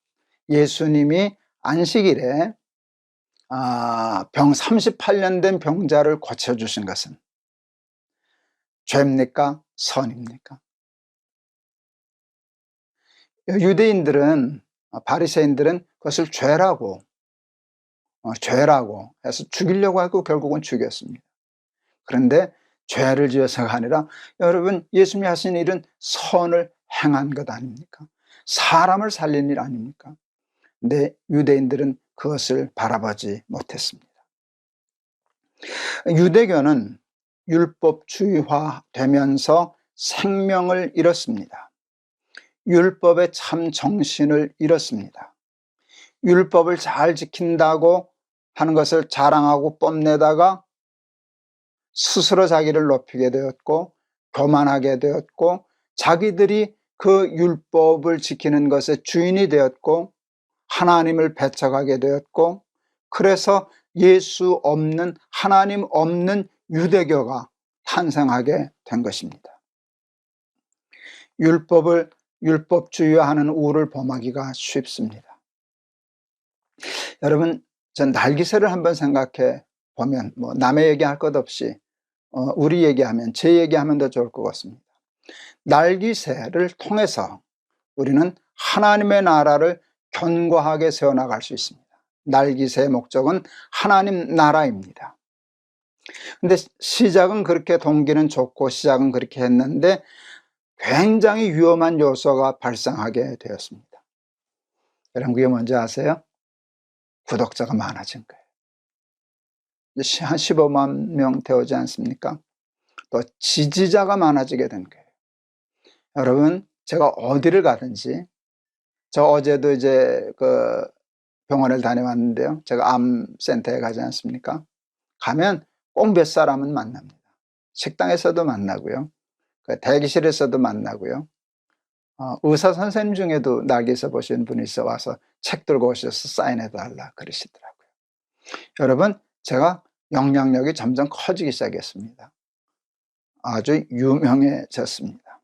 예수님이 안식일에 38년 된 병자를 고쳐주신 것은 죄입니까? 선입니까? 유대인들은, 바리새인들은 그것을 죄라고 해서 죽이려고 하고 결국은 죽였습니다. 그런데 죄를 지어서가 아니라, 여러분, 예수님이 하신 일은 선을 행한 것 아닙니까? 사람을 살린 일 아닙니까? 근데 유대인들은 그것을 바라보지 못했습니다. 유대교는 율법주의화 되면서 생명을 잃었습니다. 율법의 참 정신을 잃었습니다. 율법을 잘 지킨다고 하는 것을 자랑하고 뽐내다가 스스로 자기를 높이게 되었고 교만하게 되었고, 자기들이 그 율법을 지키는 것의 주인이 되었고 하나님을 배척하게 되었고, 그래서 예수 없는, 하나님 없는 유대교가 탄생하게 된 것입니다. 율법주의화하는 우를 범하기가 쉽습니다. 여러분, 전 날기새를 한번 생각해 보면, 남의 얘기할 것 없이 우리 얘기하면, 제 얘기하면 더 좋을 것 같습니다. 날기새를 통해서 우리는 하나님의 나라를 견고하게 세워나갈 수 있습니다. 날기새의 목적은 하나님 나라입니다. 근데 시작은 그렇게, 동기는 좋고 시작은 그렇게 했는데 굉장히 위험한 요소가 발생하게 되었습니다. 여러분, 그게 뭔지 아세요? 구독자가 많아진 거예요. 한 15만 명 되오지 않습니까? 또 지지자가 많아지게 된 거예요. 여러분, 제가 어디를 가든지, 저 어제도 이제 그 병원을 다녀왔는데요. 제가 암센터에 가지 않습니까? 가면 꼭 몇 사람은 만납니다. 식당에서도 만나고요. 그 대기실에서도 만나고요. 의사 선생님 중에도 날개에서 보시는 분이 있어 와서 책 들고 오셔서 사인해달라 그러시더라고요. 여러분, 제가 영향력이 점점 커지기 시작했습니다. 아주 유명해졌습니다.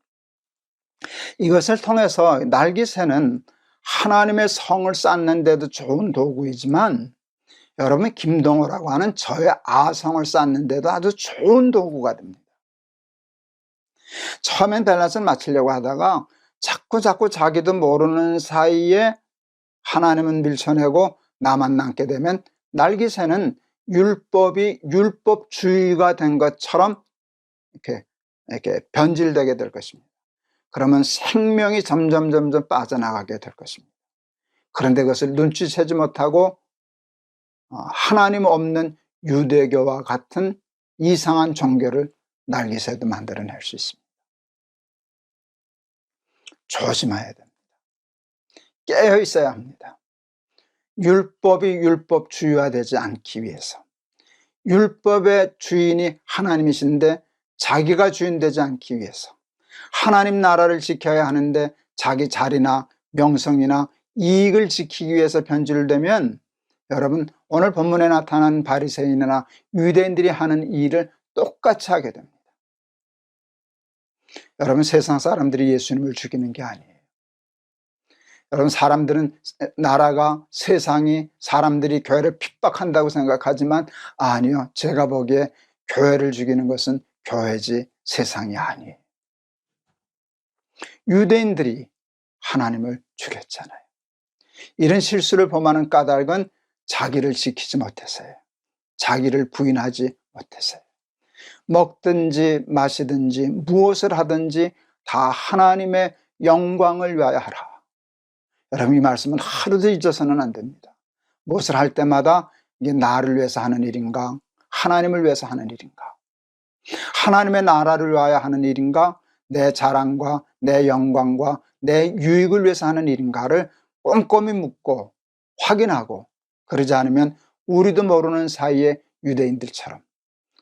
이것을 통해서 날개새는 하나님의 성을 쌓는 데도 좋은 도구이지만 여러분, 김동호라고 하는 저의 아성을 쌓는 데도 아주 좋은 도구가 됩니다. 처음엔 밸런스를 맞추려고 하다가 자꾸 자기도 모르는 사이에 하나님은 밀쳐내고 나만 남게 되면 날개새는 율법이 율법주의가 된 것처럼 이렇게 변질되게 될 것입니다. 그러면 생명이 점점 빠져나가게 될 것입니다. 그런데 그것을 눈치채지 못하고 하나님 없는 유대교와 같은 이상한 종교를 날개새도 만들어낼 수 있습니다. 조심해야 됩니다. 깨어 있어야 합니다. 율법이 율법주의화되지 않기 위해서, 율법의 주인이 하나님이신데 자기가 주인 되지 않기 위해서, 하나님 나라를 지켜야 하는데 자기 자리나 명성이나 이익을 지키기 위해서 변질되면 여러분, 오늘 본문에 나타난 바리새인이나 유대인들이 하는 일을 똑같이 하게 됩니다. 여러분, 세상 사람들이 예수님을 죽이는 게 아니에요. 여러분, 사람들은 나라가, 세상이, 사람들이 교회를 핍박한다고 생각하지만 아니요, 제가 보기에 교회를 죽이는 것은 교회지 세상이 아니에요. 유대인들이 하나님을 죽였잖아요. 이런 실수를 범하는 까닭은 자기를 지키지 못해서요. 자기를 부인하지 못해서요. 먹든지 마시든지 무엇을 하든지 다 하나님의 영광을 위하여 하라. 여러분, 이 말씀은 하루도 잊어서는 안 됩니다. 무엇을 할 때마다 이게 나를 위해서 하는 일인가? 하나님을 위해서 하는 일인가? 하나님의 나라를 위하여 하는 일인가? 내 자랑과 내 영광과 내 유익을 위해서 하는 일인가를 꼼꼼히 묻고 확인하고, 그러지 않으면 우리도 모르는 사이에 유대인들처럼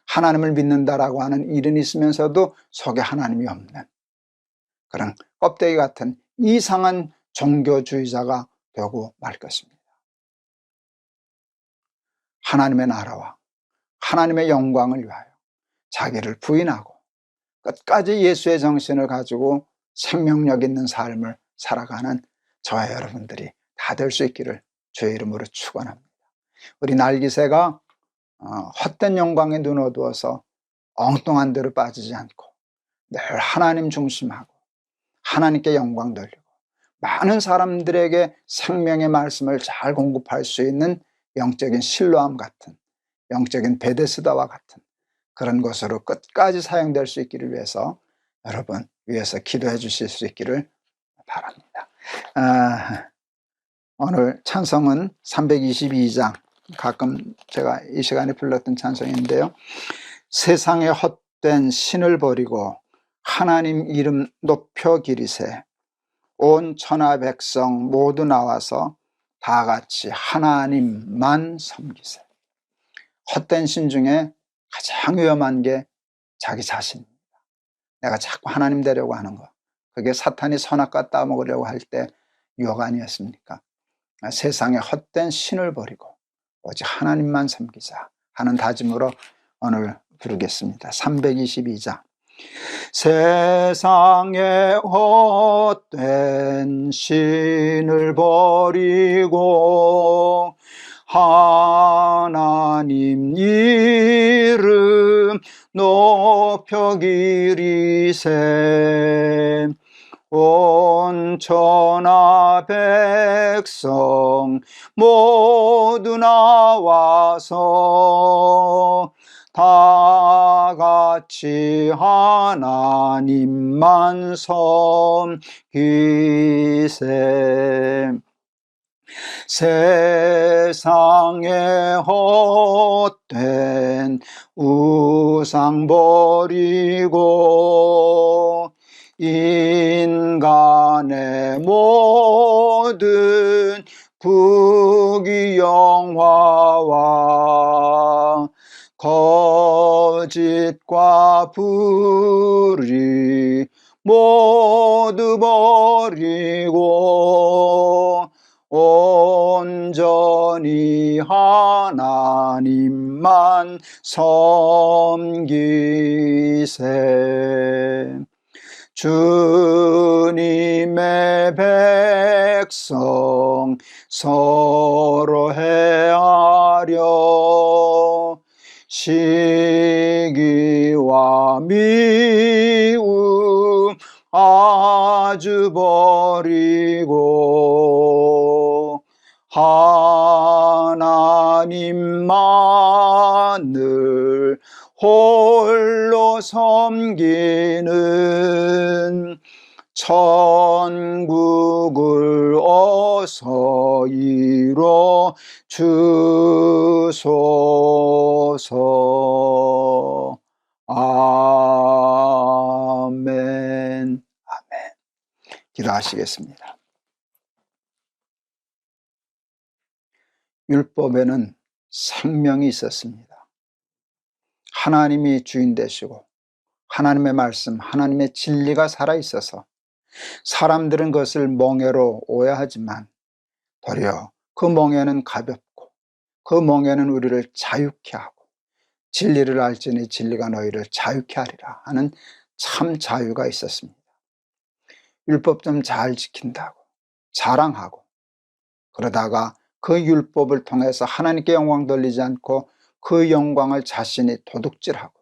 하나님을 믿는다라고 하는 일은 있으면서도 속에 하나님이 없는 그런 껍데기 같은 이상한 종교주의자가 되고 말 것입니다. 하나님의 나라와 하나님의 영광을 위하여 자기를 부인하고 끝까지 예수의 정신을 가지고 생명력 있는 삶을 살아가는 저와 여러분들이 다 될 수 있기를 주의 이름으로 축원합니다. 우리 날개새가 헛된 영광에 눈 어두워서 엉뚱한 데로 빠지지 않고 늘 하나님 중심하고 하나님께 영광 돌리고 많은 사람들에게 생명의 말씀을 잘 공급할 수 있는 영적인 실로암 같은, 영적인 베데스다와 같은 그런 것으로 끝까지 사용될 수 있기를 위해서 여러분 위해서 기도해 주실 수 있기를 바랍니다. 오늘 찬송은 322장, 가끔 제가 이 시간에 불렀던 찬송인데요. 세상의 헛된 신을 버리고 하나님 이름 높여 기리세, 온 천하 백성 모두 나와서 다 같이 하나님만 섬기세. 헛된 신 중에 가장 위험한 게 자기 자신입니다. 내가 자꾸 하나님 되려고 하는 거, 그게 사탄이 선악과 따먹으려고 할 때 유혹 아니었습니까? 세상에 헛된 신을 버리고 오직 하나님만 섬기자 하는 다짐으로 오늘 부르겠습니다. 322장. 세상에 헛된 신을 버리고 하나님 이름 높여 기리세, 온 천하 백성 모두 나와서 다 같이 하나님만 섬기세. 세상에 헛된 우상 버리고 인간의 모든 부귀영화와 거짓과 불의 모두 버리고 온전히 하나님만 섬기세. 주님의 백성 서로 헤아려 시기와 미움 아주 버리고 하나님만을 홀로 섬기는 천국을 어서 이뤄 주소서. 아멘. 아멘. 기도하시겠습니다. 율법에는 생명이 있었습니다. 하나님이 주인 되시고 하나님의 말씀, 하나님의 진리가 살아있어서 사람들은 그것을 멍에로 오해하지만 도리어 그 멍에는 가볍고 그 멍에는 우리를 자유케 하고 진리를 알지니 진리가 너희를 자유케 하리라 하는 참 자유가 있었습니다. 율법 좀 잘 지킨다고 자랑하고 그러다가 그 율법을 통해서 하나님께 영광 돌리지 않고 그 영광을 자신이 도둑질하고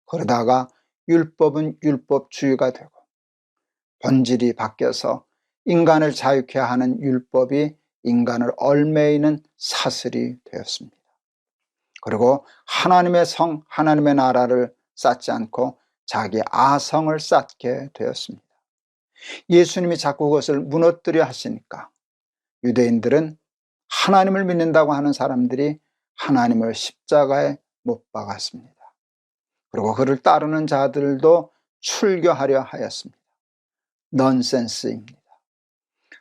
그러다가 율법은 율법주의가 되고 본질이 바뀌어서 인간을 자유케 하는 율법이 인간을 얽매이는 사슬이 되었습니다. 그리고 하나님의 성, 하나님의 나라를 쌓지 않고 자기 아성을 쌓게 되었습니다. 예수님이 자꾸 그것을 무너뜨려 하시니까 유대인들은 하나님을 믿는다고 하는 사람들이 하나님을 십자가에 못 박았습니다. 그리고 그를 따르는 자들도 출교하려 하였습니다. 넌센스입니다.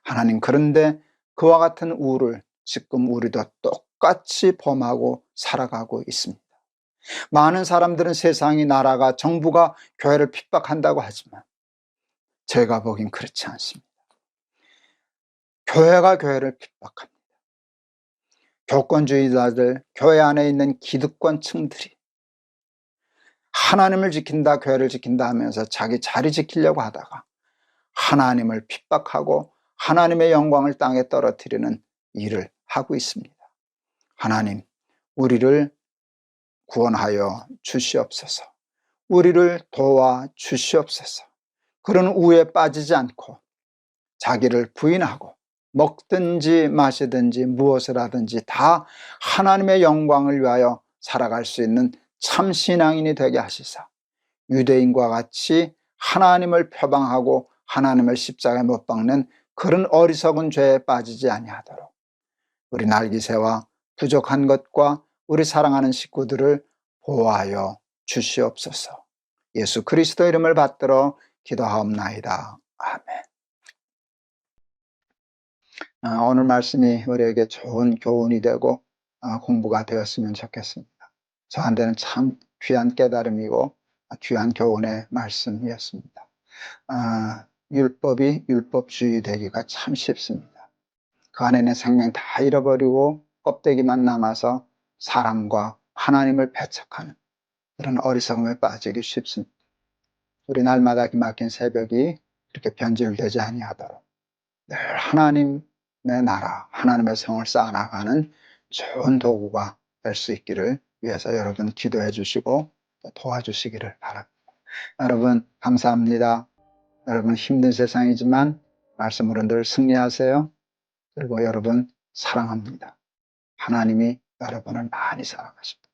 하나님, 그런데 그와 같은 우를 지금 우리도 똑같이 범하고 살아가고 있습니다. 많은 사람들은 세상이, 나라가, 정부가 교회를 핍박한다고 하지만 제가 보기엔 그렇지 않습니다. 교회가 교회를 핍박합니다. 교권주의자들, 교회 안에 있는 기득권층들이 하나님을 지킨다, 교회를 지킨다 하면서 자기 자리 지키려고 하다가 하나님을 핍박하고 하나님의 영광을 땅에 떨어뜨리는 일을 하고 있습니다. 하나님, 우리를 구원하여 주시옵소서. 우리를 도와 주시옵소서. 그런 우에 빠지지 않고 자기를 부인하고 먹든지 마시든지 무엇을 하든지 다 하나님의 영광을 위하여 살아갈 수 있는 참 신앙인이 되게 하시사 유대인과 같이 하나님을 표방하고 하나님을 십자가에 못 박는 그런 어리석은 죄에 빠지지 아니하도록 우리 날기새와 부족한 것과 우리 사랑하는 식구들을 보호하여 주시옵소서. 예수 그리스도 이름을 받들어 기도하옵나이다. 아멘. 오늘 말씀이 우리에게 좋은 교훈이 되고 공부가 되었으면 좋겠습니다. 저한테는 참 귀한 깨달음이고 귀한 교훈의 말씀이었습니다. 율법이 율법주의 되기가 참 쉽습니다. 그 안에는 생명 다 잃어버리고 껍데기만 남아서 사람과 하나님을 배척하는 그런 어리석음에 빠지기 쉽습니다. 우리 날마다 기막힌 새벽이 이렇게 변질되지 아니하도록 늘 하나님의 나라, 하나님의 성을 쌓아나가는 좋은 도구가 될 수 있기를 위해서 여러분 기도해 주시고 도와주시기를 바랍니다. 여러분 감사합니다. 여러분 힘든 세상이지만 말씀으로 늘 승리하세요. 그리고 여러분 사랑합니다. 하나님이 여러분을 많이 사랑하십니다.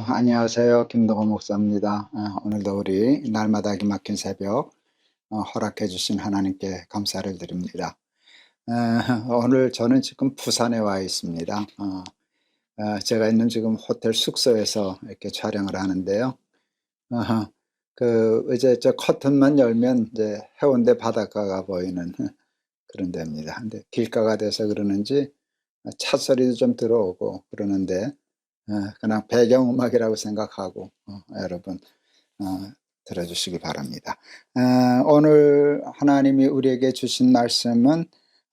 안녕하세요. 김동호 목사입니다. 오늘도 우리 날마다 기막힌 새벽 허락해 주신 하나님께 감사를 드립니다. 오늘 저는 지금 부산에 와 있습니다. 제가 있는 지금 호텔 숙소에서 이렇게 촬영을 하는데요. 이제 저 커튼만 열면 이제 해운대 바닷가가 보이는 그런 데입니다. 근데 길가가 돼서 그러는지 차 소리도 좀 들어오고 그러는데 그냥 배경음악이라고 생각하고 여러분 들어주시기 바랍니다. 오늘 하나님이 우리에게 주신 말씀은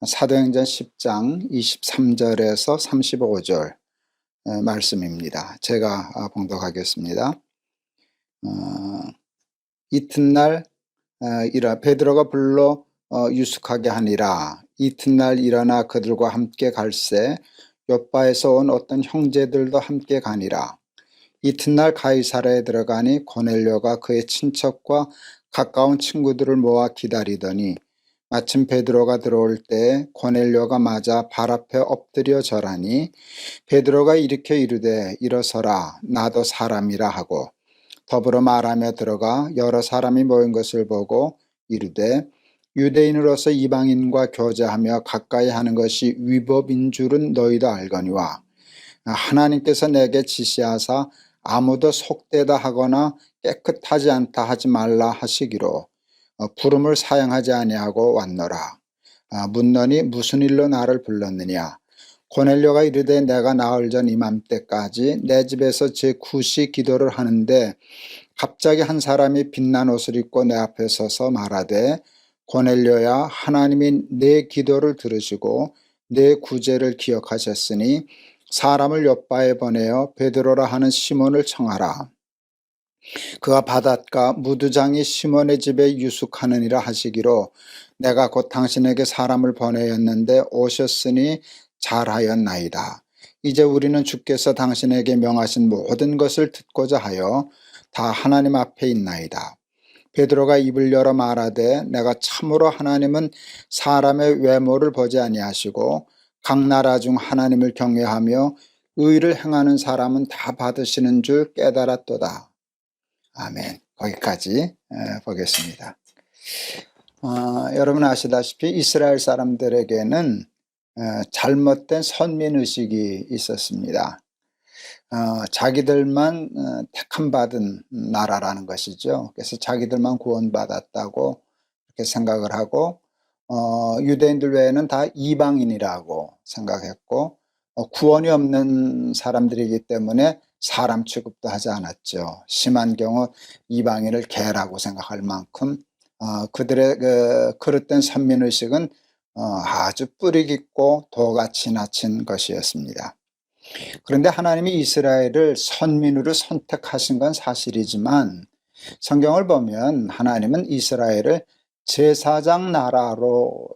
사도행전 10장 23절에서 35절 말씀입니다. 제가 봉독하겠습니다. 이튿날 베드로가 불러 유숙하게 하니라. 이튿날 일어나 그들과 함께 갈새 욥바에서 온 어떤 형제들도 함께 가니라. 이튿날 가이사랴에 들어가니 고넬료가 그의 친척과 가까운 친구들을 모아 기다리더니 마침 베드로가 들어올 때 고넬료가 맞아 발 앞에 엎드려 절하니 베드로가 일으켜 이르되 일어서라 나도 사람이라 하고 더불어 말하며 들어가 여러 사람이 모인 것을 보고 이르되 유대인으로서 이방인과 교제하며 가까이 하는 것이 위법인 줄은 너희도 알거니와 하나님께서 내게 지시하사 아무도 속되다 하거나 깨끗하지 않다 하지 말라 하시기로 부름을 사양하지 아니하고 왔노라. 묻노니 무슨 일로 나를 불렀느냐. 고넬료가 이르되 내가 나흘 전 이맘때까지 내 집에서 제9시 기도를 하는데 갑자기 한 사람이 빛난 옷을 입고 내 앞에 서서 말하되 고넬료야 하나님이 내 기도를 들으시고 내 구제를 기억하셨으니 사람을 욥바에 보내어 베드로라 하는 시몬을 청하라. 그가 바닷가 무두장이 시몬의 집에 유숙하느니라 하시기로 내가 곧 당신에게 사람을 보내었는데 오셨으니 잘하였나이다. 이제 우리는 주께서 당신에게 명하신 모든 것을 듣고자 하여 다 하나님 앞에 있나이다. 베드로가 입을 열어 말하되 내가 참으로 하나님은 사람의 외모를 보지 아니하시고 각 나라 중 하나님을 경외하며 의를 행하는 사람은 다 받으시는 줄 깨달았도다. 아멘. 거기까지 보겠습니다. 여러분 아시다시피 이스라엘 사람들에게는 잘못된 선민의식이 있었습니다. 자기들만 택함받은 나라라는 것이죠. 그래서 자기들만 구원받았다고 이렇게 생각을 하고 유대인들 외에는 다 이방인이라고 생각했고 구원이 없는 사람들이기 때문에 사람 취급도 하지 않았죠. 심한 경우 이방인을 개라고 생각할 만큼 그들의 그릇된 선민의식은 아주 뿌리 깊고 도가 지나친 것이었습니다. 그런데 하나님이 이스라엘을 선민으로 선택하신 건 사실이지만 성경을 보면 하나님은 이스라엘을 제사장 나라로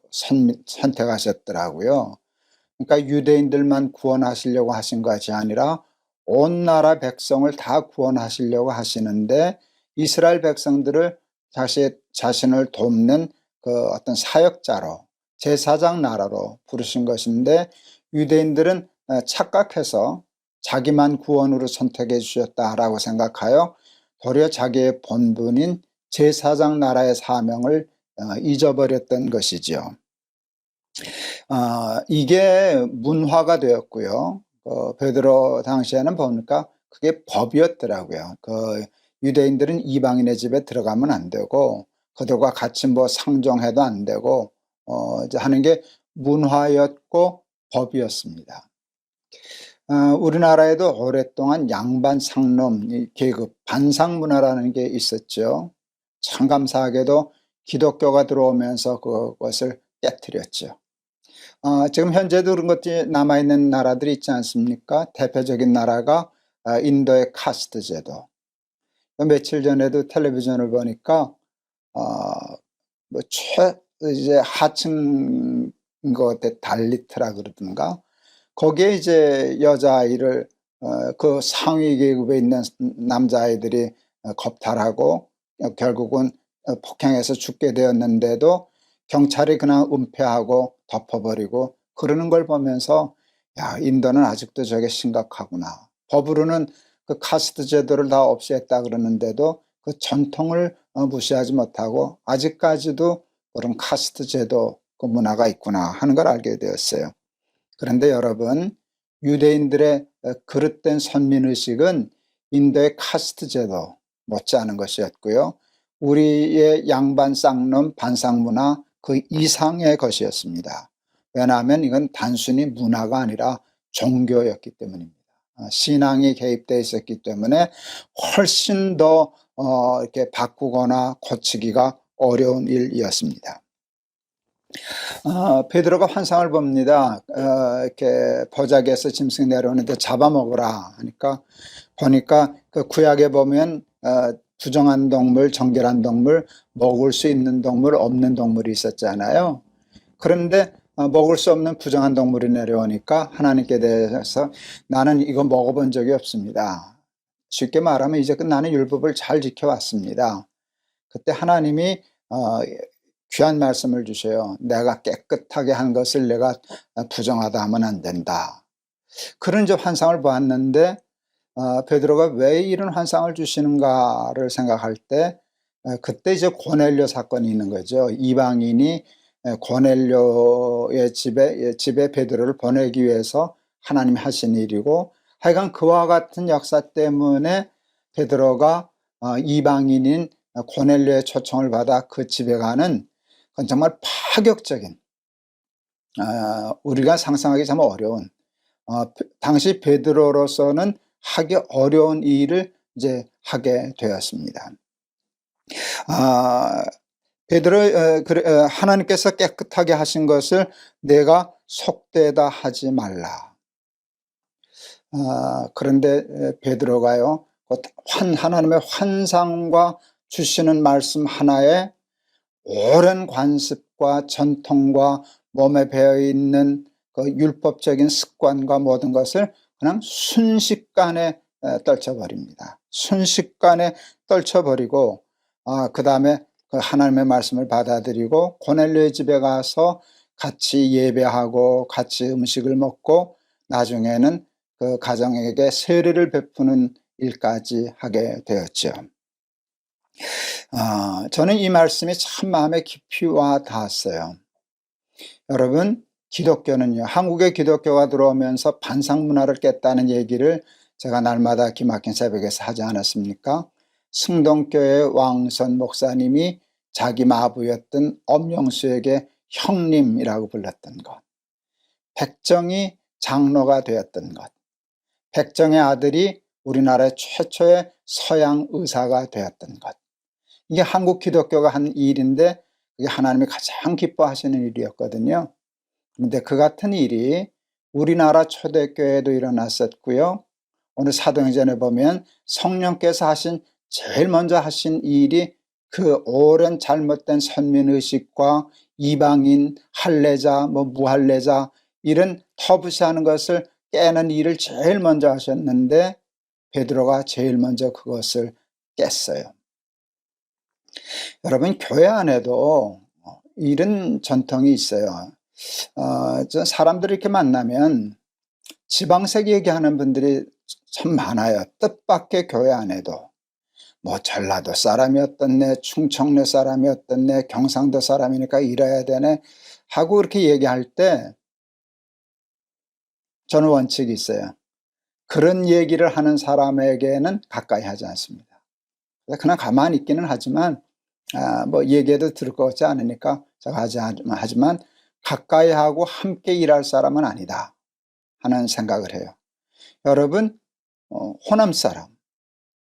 선택하셨더라고요. 그러니까 유대인들만 구원하시려고 하신 것이 아니라 온 나라 백성을 다 구원하시려고 하시는데 이스라엘 백성들을 자신을 돕는 그 어떤 사역자로 제사장 나라로 부르신 것인데 유대인들은 착각해서 자기만 구원으로 선택해 주셨다라고 생각하여 도리어 자기의 본분인 제사장 나라의 사명을 잊어버렸던 것이죠. 이게 문화가 되었고요. 베드로 당시에는 보니까 그게 법이었더라고요. 유대인들은 이방인의 집에 들어가면 안 되고 그들과 같이 뭐 상종해도 안 되고 이제 하는 게 문화였고 법이었습니다. 우리나라에도 오랫동안 양반 상놈 계급 반상 문화라는 게 있었죠. 참 감사하게도 기독교가 들어오면서 그것을 깨뜨렸죠. 지금 현재도 그런 것들이 남아있는 나라들이 있지 않습니까? 대표적인 나라가 인도의 카스트 제도. 며칠 전에도 텔레비전을 보니까 이제 하층 것에 달리트라 그러던가 거기에 이제 여자아이를 그 상위 계급에 있는 남자아이들이 겁탈하고 결국은 폭행해서 죽게 되었는데도 경찰이 그냥 은폐하고 덮어버리고 그러는 걸 보면서 야, 인도는 아직도 저게 심각하구나. 법으로는 그 카스트 제도를 다 없앴다 그러는데도 그 전통을 무시하지 못하고 아직까지도 그런 카스트 제도 그 문화가 있구나 하는 걸 알게 되었어요. 그런데 여러분, 유대인들의 그릇된 선민의식은 인도의 카스트 제도 못지않은 것이었고요. 우리의 양반 쌍놈 반상문화 그 이상의 것이었습니다. 왜냐하면 이건 단순히 문화가 아니라 종교였기 때문입니다. 신앙이 개입되어 있었기 때문에 훨씬 더 이렇게 바꾸거나 고치기가 어려운 일이었습니다. 베드로가 환상을 봅니다. 이렇게 보자기에서 짐승이 내려오는데 잡아먹으라 하니까 보니까 그 구약에 보면 부정한 동물, 정결한 동물, 먹을 수 있는 동물, 없는 동물이 있었잖아요. 그런데 먹을 수 없는 부정한 동물이 내려오니까 하나님께 대해서 나는 이거 먹어본 적이 없습니다. 쉽게 말하면 이제껏 나는 율법을 잘 지켜왔습니다. 그때 하나님이 귀한 말씀을 주셔요. 내가 깨끗하게 한 것을 내가 부정하다 하면 안 된다. 그런 이제 환상을 보았는데 베드로가 왜 이런 환상을 주시는가를 생각할 때 그때 이제 고넬료 사건이 있는 거죠. 이방인이 고넬료의 집에 베드로를 보내기 위해서 하나님이 하신 일이고 하여간 그와 같은 역사 때문에 베드로가 이방인인 고넬료의 초청을 받아 그 집에 가는 그건 정말 파격적인 우리가 상상하기 참 어려운 당시 베드로로서는 하기 어려운 일을 이제 하게 되었습니다. 베드로 하나님께서 깨끗하게 하신 것을 내가 속되다 하지 말라. 그런데 베드로가요 하나님의 환상과 주시는 말씀 하나에 오랜 관습과 전통과 몸에 배어있는 그 율법적인 습관과 모든 것을 그냥 순식간에 떨쳐버립니다. 순식간에 떨쳐버리고 그 다음에 그 하나님의 말씀을 받아들이고 고넬료의 집에 가서 같이 예배하고 같이 음식을 먹고 나중에는 그 가정에게 세례를 베푸는 일까지 하게 되었죠. 저는 이 말씀이 참 마음에 깊이 와 닿았어요. 여러분, 기독교는요, 한국에 기독교가 들어오면서 반상 문화를 깼다는 얘기를 제가 날마다 기막힌 새벽에서 하지 않았습니까? 승동교회 왕선 목사님이 자기 마부였던 엄영수에게 형님이라고 불렀던 것, 백정이 장로가 되었던 것, 백정의 아들이 우리나라의 최초의 서양 의사가 되었던 것, 이게 한국 기독교가 한 일인데 그게 하나님이 가장 기뻐하시는 일이었거든요. 그런데 그 같은 일이 우리나라 초대교회에도 일어났었고요. 오늘 사도행전에 보면 성령께서 제일 먼저 하신 일이 그 오랜 잘못된 선민의식과 이방인, 할례자, 무할례자 이런 터부시하는 것을 깨는 일을 제일 먼저 하셨는데 베드로가 제일 먼저 그것을 깼어요. 여러분, 교회 안에도 이런 전통이 있어요. 사람들을 이렇게 만나면 지방색 얘기하는 분들이 참 많아요. 뜻밖의 교회 안에도. 뭐 전라도 사람이었던네, 충청도 사람이었던네, 경상도 사람이니까 이래야 되네 하고 그렇게 얘기할 때 저는 원칙이 있어요. 그런 얘기를 하는 사람에게는 가까이 하지 않습니다. 그냥 가만히 있기는 하지만 뭐 얘기해도 들을 것 같지 않으니까 제가 하지만 가까이 하고 함께 일할 사람은 아니다 하는 생각을 해요. 여러분, 호남 사람,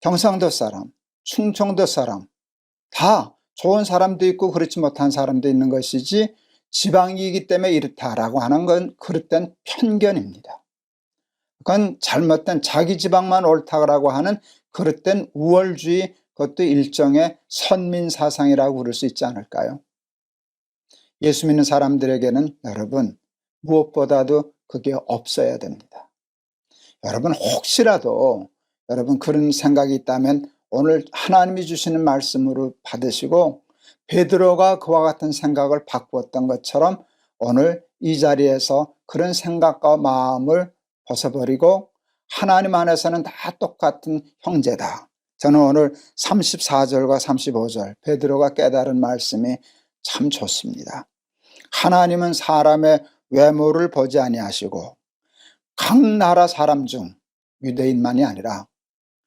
경상도 사람, 충청도 사람 다 좋은 사람도 있고 그렇지 못한 사람도 있는 것이지 지방이기 때문에 이렇다라고 하는 건 그릇된 편견입니다. 그건 잘못된 자기 지방만 옳다라고 하는 그릇된 우월주의, 그것도 일종의 선민사상이라고 부를 수 있지 않을까요? 예수 믿는 사람들에게는 여러분 무엇보다도 그게 없어야 됩니다. 여러분 혹시라도 여러분 그런 생각이 있다면 오늘 하나님이 주시는 말씀으로 받으시고 베드로가 그와 같은 생각을 바꾸었던 것처럼 오늘 이 자리에서 그런 생각과 마음을 벗어버리고 하나님 안에서는 다 똑같은 형제다. 저는 오늘 34절과 35절 베드로가 깨달은 말씀이 참 좋습니다. 하나님은 사람의 외모를 보지 아니하시고 각 나라 사람 중 유대인만이 아니라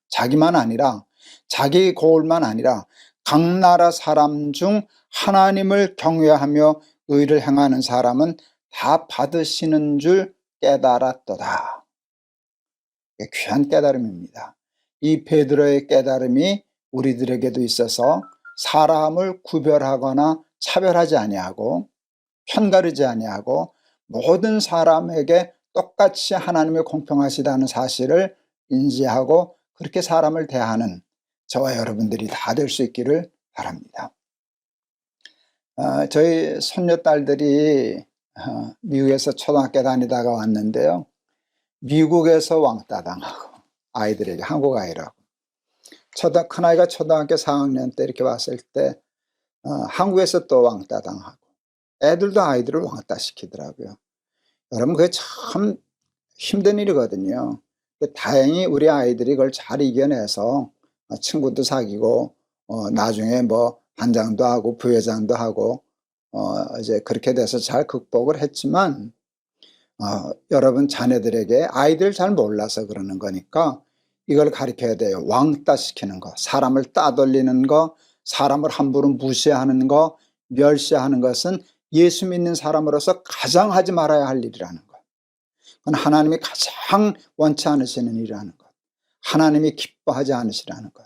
자기만 아니라 자기 고을만 아니라 각 나라 사람 중 하나님을 경외하며 의를 행하는 사람은 다 받으시는 줄 깨달았도다. 귀한 깨달음입니다. 이 베드로의 깨달음이 우리들에게도 있어서 사람을 구별하거나 차별하지 아니하고 편가르지 아니하고 모든 사람에게 똑같이 하나님의 공평하시다는 사실을 인지하고 그렇게 사람을 대하는 저와 여러분들이 다 될 수 있기를 바랍니다. 저희 손녀딸들이 미국에서 초등학교 다니다가 왔는데요. 미국에서 왕따 당하고 아이들에게 한국 아이라고 큰아이가 초등학교 4학년 때 이렇게 왔을 때 한국에서 또 왕따 당하고 애들도 아이들을 왕따 시키더라고요. 여러분 그게 참 힘든 일이거든요. 다행히 우리 아이들이 그걸 잘 이겨내서 친구도 사귀고 나중에 뭐 반장도 하고 부회장도 하고 이제 그렇게 돼서 잘 극복을 했지만 여러분 자녀들에게 아이들 잘 몰라서 그러는 거니까 이걸 가르쳐야 돼요. 왕따 시키는 거, 사람을 따돌리는 거, 사람을 함부로 무시하는 거, 멸시하는 것은 예수 믿는 사람으로서 가장 하지 말아야 할 일이라는 것. 그건 하나님이 가장 원치 않으시는 일이라는 것. 하나님이 기뻐하지 않으시라는 것.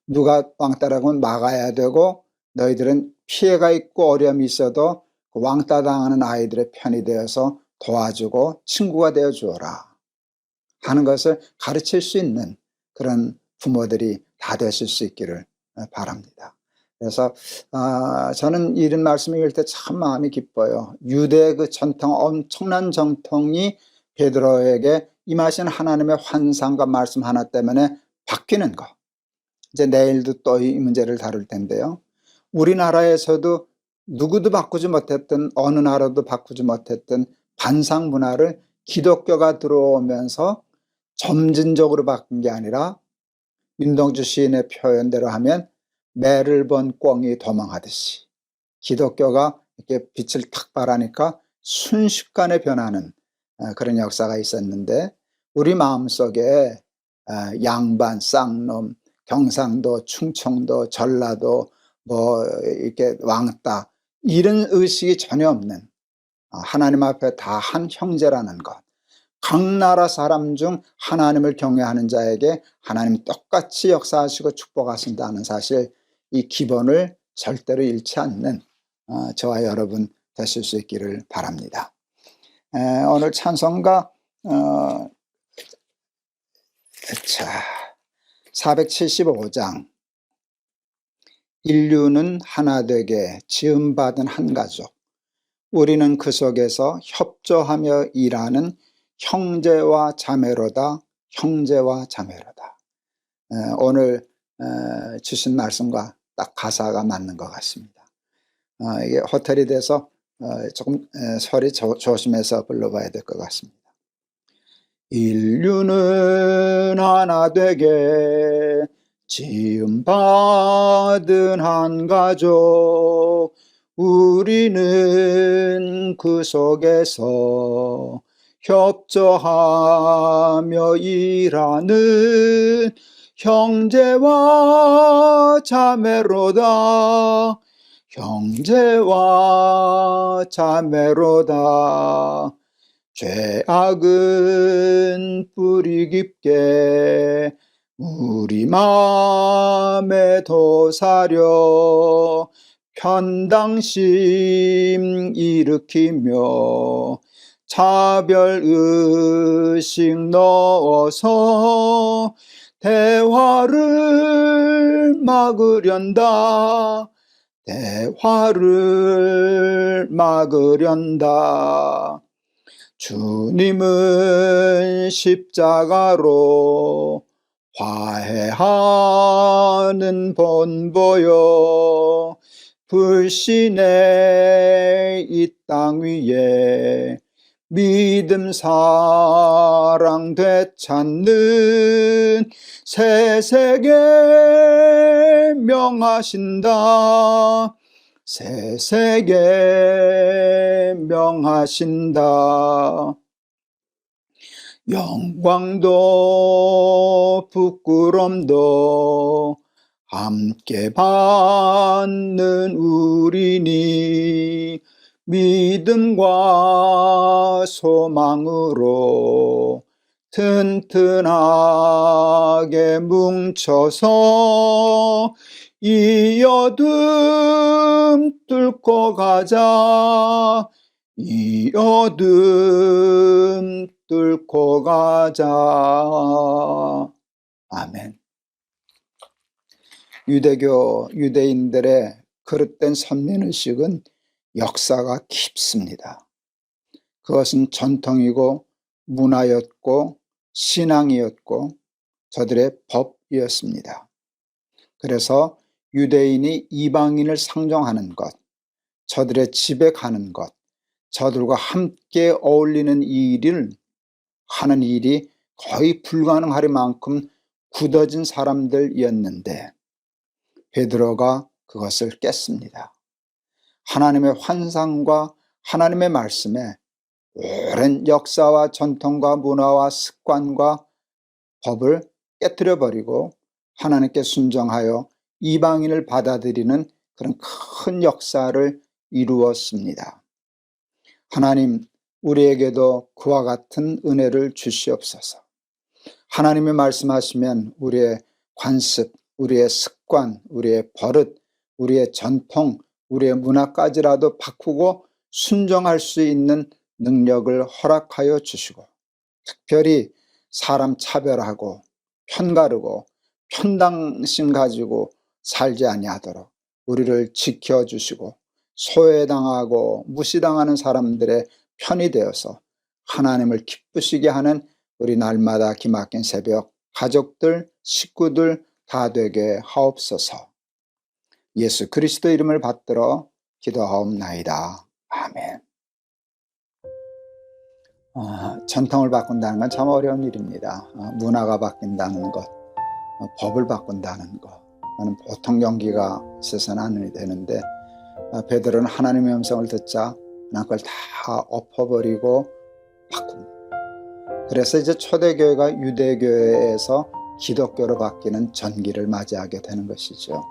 누가 왕따라고 하면 막아야 되고 너희들은 피해가 있고 어려움이 있어도 그 왕따 당하는 아이들의 편이 되어서 도와주고 친구가 되어 주어라 하는 것을 가르칠 수 있는 그런 부모들이 다 되실 수 있기를 바랍니다. 그래서 저는 이런 말씀을 읽을 때 참 마음이 기뻐요. 유대의 그 전통, 엄청난 정통이 베드로에게 임하신 하나님의 환상과 말씀 하나 때문에 바뀌는 거. 이제 내일도 또 이 문제를 다룰 텐데요. 우리나라에서도 누구도 바꾸지 못했던, 어느 나라도 바꾸지 못했던 반상 문화를 기독교가 들어오면서 점진적으로 바꾼 게 아니라 윤동주 시인의 표현대로 하면 매를 본 꿩이 도망하듯이 기독교가 이렇게 빛을 탁 발하니까 순식간에 변하는 그런 역사가 있었는데 우리 마음속에 양반, 쌍놈, 경상도, 충청도, 전라도 뭐 이렇게 왕따 이런 의식이 전혀 없는 하나님 앞에 다 한 형제라는 것. 각 나라 사람 중 하나님을 경외하는 자에게 하나님 똑같이 역사하시고 축복하신다는 사실, 이 기본을 절대로 잃지 않는 저와 여러분 되실 수 있기를 바랍니다. 오늘 찬송가 475장 인류는 하나 되게 지음받은 한 가족, 우리는 그 속에서 협조하며 일하는 형제와 자매로다. 형제와 자매로다. 오늘 주신 말씀과 딱 가사가 맞는 것 같습니다. 이게 호텔이 돼서 조금 소리 조심해서 불러봐야 될 것 같습니다. 인류는 하나 되게 지음받은 한 가족, 우리는 그 속에서 협조하며 일하는 형제와 자매로다. 형제와 자매로다. 죄악은 뿌리 깊게 우리 맘에 도사려 편당심 일으키며 차별의식 넣어서 대화를 막으련다. 대화를 막으련다. 주님은 십자가로 화해하는 본보여 불신의 이 땅 위에 믿음 사랑 되찾는 새 세계 명하신다. 새 세계 명하신다. 영광도 부끄럼도 함께 받는 우리니 믿음과 소망으로 튼튼하게 뭉쳐서 이 어둠 뚫고 가자. 이 어둠 뚫고 가자. 아멘. 유대인들의 그릇된 선민의식은 역사가 깊습니다. 그것은 전통이고 문화였고 신앙이었고 저들의 법이었습니다. 그래서 유대인이 이방인을 상종하는 것, 저들의 집에 가는 것, 저들과 함께 어울리는 일을 하는 일이 거의 불가능할 만큼 굳어진 사람들이었는데 베드로가 그것을 깼습니다. 하나님의 환상과 하나님의 말씀에 오랜 역사와 전통과 문화와 습관과 법을 깨뜨려버리고 하나님께 순종하여 이방인을 받아들이는 그런 큰 역사를 이루었습니다. 하나님, 우리에게도 그와 같은 은혜를 주시옵소서. 하나님이 말씀하시면 우리의 관습, 우리의 습관, 우리의 버릇, 우리의 전통, 우리의 문화까지라도 바꾸고 순종할 수 있는 능력을 허락하여 주시고, 특별히 사람 차별하고 편가르고 편당심 가지고 살지 아니하도록 우리를 지켜주시고 소외당하고 무시당하는 사람들의 편이 되어서 하나님을 기쁘시게 하는 우리 날마다 기막힌 새벽 가족들, 식구들 다 되게 하옵소서. 예수 그리스도 이름을 받들어 기도하옵나이다. 아멘. 전통을 바꾼다는 건 참 어려운 일입니다. 문화가 바뀐다는 것, 법을 바꾼다는 것, 그건 보통 용기가 있어서는 안 되는데 베드로는 하나님의 음성을 듣자 그걸 다 엎어버리고 바꿉니다. 그래서 이제 초대교회가 유대교회에서 기독교로 바뀌는 전기를 맞이하게 되는 것이죠.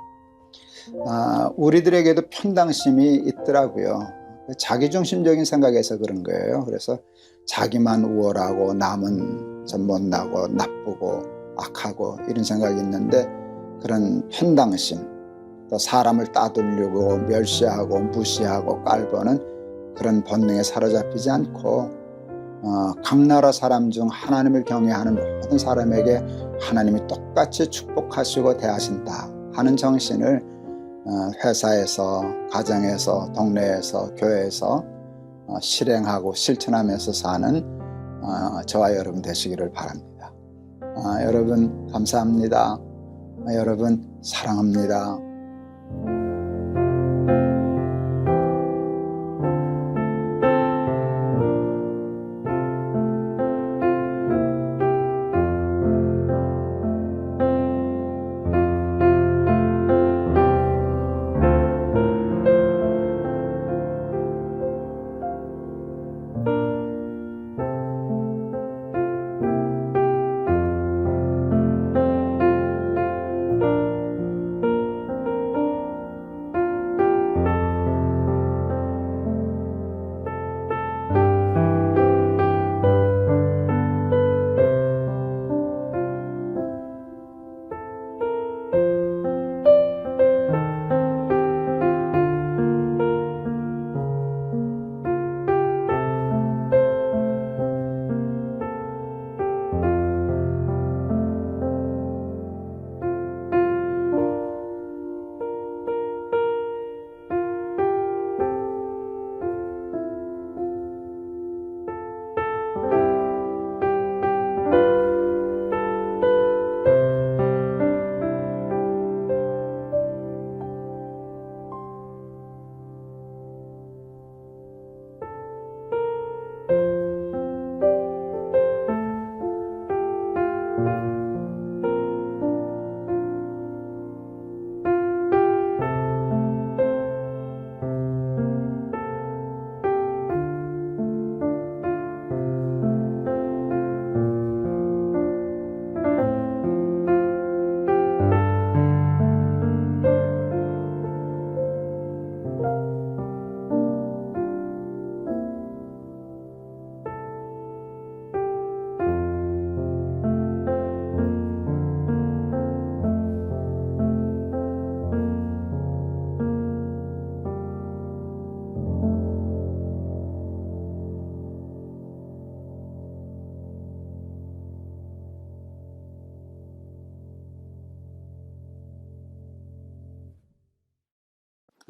우리들에게도 편당심이 있더라고요. 자기중심적인 생각에서 그런 거예요. 그래서 자기만 우월하고 남은 좀 못나고 나쁘고 악하고 이런 생각이 있는데 그런 편당심, 또 사람을 따돌리고 멸시하고 무시하고 깔보는 그런 본능에 사로잡히지 않고 각 나라 사람 중 하나님을 경외하는 모든 사람에게 하나님이 똑같이 축복하시고 대하신다 하는 정신을 회사에서, 가정에서, 동네에서, 교회에서 실행하고 실천하면서 사는 저와 여러분 되시기를 바랍니다. 여러분 감사합니다. 여러분 사랑합니다.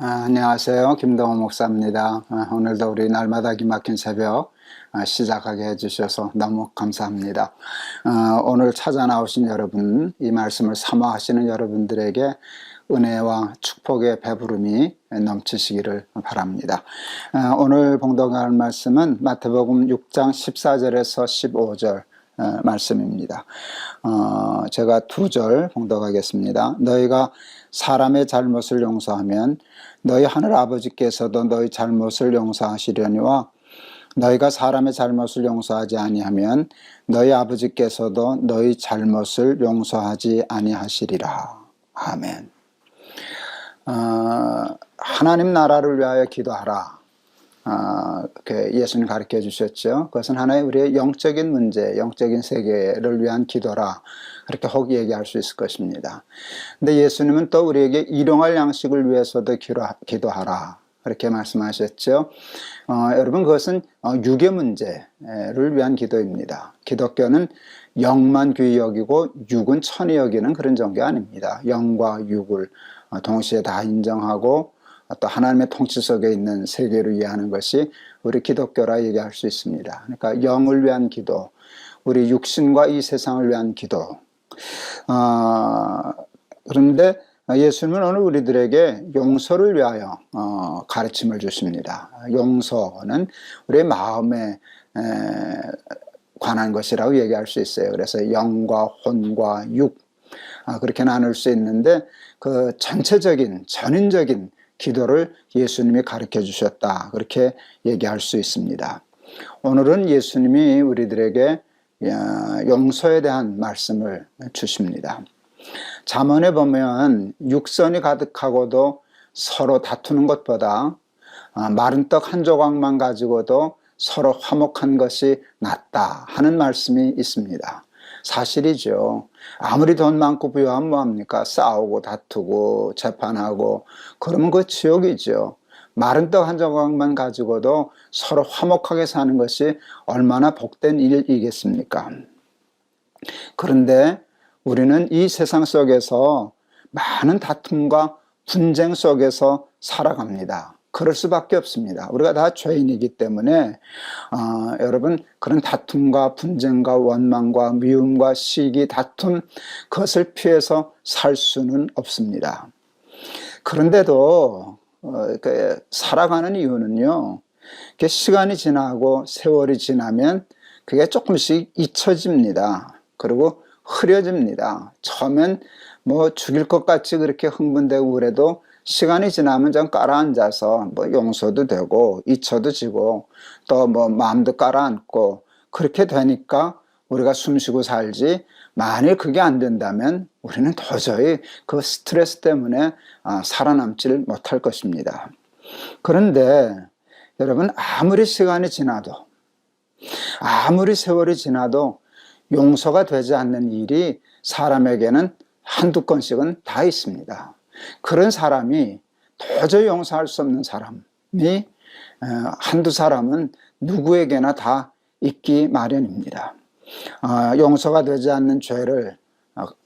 안녕하세요. 김동호 목사입니다. 오늘도 우리 날마다 기막힌 새벽 시작하게 해주셔서 너무 감사합니다. 오늘 찾아 나오신 여러분, 이 말씀을 사모하시는 여러분들에게 은혜와 축복의 배부름이 넘치시기를 바랍니다. 오늘 봉독할 말씀은 마태복음 6장 14절에서 15절 말씀입니다. 제가 2절 봉독하겠습니다. 너희가 사람의 잘못을 용서하면 너희 하늘 아버지께서도 너희 잘못을 용서하시려니와 너희가 사람의 잘못을 용서하지 아니하면 너희 아버지께서도 너희 잘못을 용서하지 아니하시리라. 아멘. 하나님 나라를 위하여 기도하라. 이렇게 예수님 가르쳐 주셨죠. 그것은 하나의 우리의 영적인 문제, 영적인 세계를 위한 기도라. 그렇게 혹 얘기할 수 있을 것입니다. 근데 예수님은 또 우리에게 일용할 양식을 위해서도 기도하라. 그렇게 말씀하셨죠. 여러분, 그것은 육의 문제를 위한 기도입니다. 기독교는 영만 귀히 여기고 육은 천히 여기는 그런 종교 아닙니다. 영과 육을 동시에 다 인정하고 또 하나님의 통치 속에 있는 세계를 이해하는 것이 우리 기독교라 얘기할 수 있습니다. 그러니까 영을 위한 기도, 우리 육신과 이 세상을 위한 기도. 그런데 예수님은 오늘 우리들에게 용서를 위하여 가르침을 주십니다. 용서는 우리의 마음에 관한 것이라고 얘기할 수 있어요. 그래서 영과 혼과 육 그렇게 나눌 수 있는데 그 전체적인 전인적인 기도를 예수님이 가르쳐 주셨다. 그렇게 얘기할 수 있습니다. 오늘은 예수님이 우리들에게 용서에 대한 말씀을 주십니다. 잠언에 보면 육선이 가득하고도 서로 다투는 것보다 마른 떡 한 조각만 가지고도 서로 화목한 것이 낫다 하는 말씀이 있습니다. 사실이죠. 아무리 돈 많고 부유하면 뭐합니까? 싸우고 다투고 재판하고 그러면 그 지옥이죠. 마른 떡 한 조각만 가지고도 서로 화목하게 사는 것이 얼마나 복된 일이겠습니까? 그런데 우리는 이 세상 속에서 많은 다툼과 분쟁 속에서 살아갑니다. 그럴 수밖에 없습니다. 우리가 다 죄인이기 때문에 여러분, 그런 다툼과 분쟁과 원망과 미움과 시기, 다툼, 그것을 피해서 살 수는 없습니다. 그런데도 살아가는 이유는요, 시간이 지나고 세월이 지나면 그게 조금씩 잊혀집니다. 그리고 흐려집니다. 처음엔 뭐 죽일 것 같이 그렇게 흥분되고 그래도 시간이 지나면 좀 깔아앉아서 뭐 용서도 되고 잊혀도 지고 또 뭐 마음도 깔아앉고 그렇게 되니까 우리가 숨쉬고 살지, 만일 그게 안 된다면 우리는 도저히 그 스트레스 때문에 살아남지를 못할 것입니다. 그런데 여러분, 아무리 시간이 지나도 아무리 세월이 지나도 용서가 되지 않는 일이 사람에게는 한두 건씩은 다 있습니다. 그런 사람이 도저히 용서할 수 없는 사람이 한두 사람은 누구에게나 다 있기 마련입니다. 용서가 되지 않는 죄를,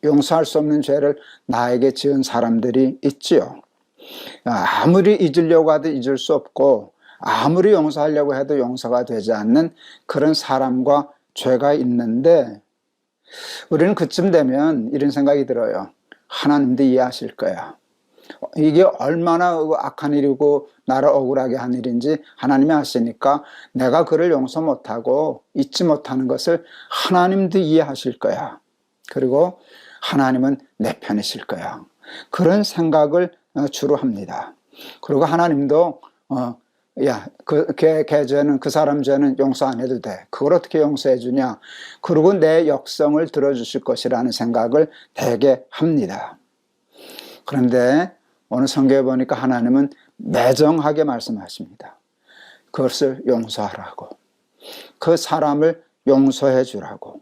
용서할 수 없는 죄를 나에게 지은 사람들이 있지요. 아무리 잊으려고 해도 잊을 수 없고 아무리 용서하려고 해도 용서가 되지 않는 그런 사람과 죄가 있는데, 우리는 그쯤 되면 이런 생각이 들어요. 하나님도 이해하실 거야. 이게 얼마나 악한 일이고 나를 억울하게 한 일인지 하나님이 아시니까 내가 그를 용서 못하고 잊지 못하는 것을 하나님도 이해하실 거야. 그리고 하나님은 내 편이실 거야. 그런 생각을 주로 합니다. 그리고 하나님도 걔 죄는, 그 사람 죄는 용서 안 해도 돼. 그걸 어떻게 용서해 주냐. 그리고 내 역성을 들어주실 것이라는 생각을 되게 합니다. 그런데 오늘 성경에 보니까 하나님은 매정하게 말씀하십니다. 그것을 용서하라고. 그 사람을 용서해 주라고.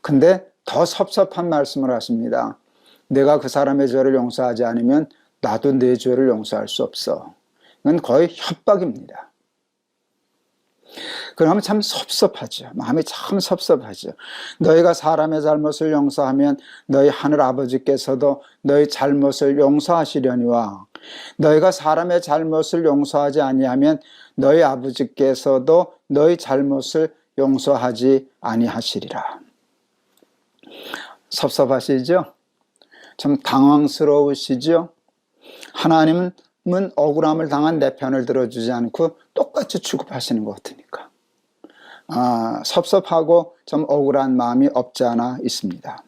근데 더 섭섭한 말씀을 하십니다. 내가 그 사람의 죄를 용서하지 않으면 나도 내 죄를 용서할 수 없어. 이건 거의 협박입니다. 그러면 참 섭섭하죠. 마음이 참 섭섭하죠. 너희가 사람의 잘못을 용서하면 너희 하늘 아버지께서도 너희 잘못을 용서하시려니와 너희가 사람의 잘못을 용서하지 아니하면 너희 아버지께서도 너희 잘못을 용서하지 아니하시리라. 섭섭하시죠? 좀 당황스러우시죠? 하나님은 억울함을 당한 내 편을 들어주지 않고 똑같이 취급하시는 것 같으니까 섭섭하고 좀 억울한 마음이 없지 않아 있습니다.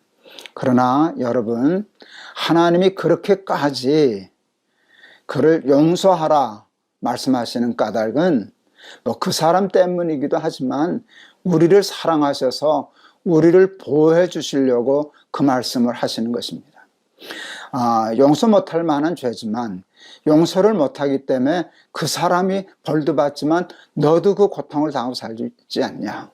그러나 여러분, 하나님이 그렇게까지 그를 용서하라 말씀하시는 까닭은 그 사람 때문이기도 하지만 우리를 사랑하셔서 우리를 보호해 주시려고 그 말씀을 하시는 것입니다. 용서 못할 만한 죄지만 용서를 못하기 때문에 그 사람이 벌도 받지만 너도 그 고통을 당하고 살지 않냐.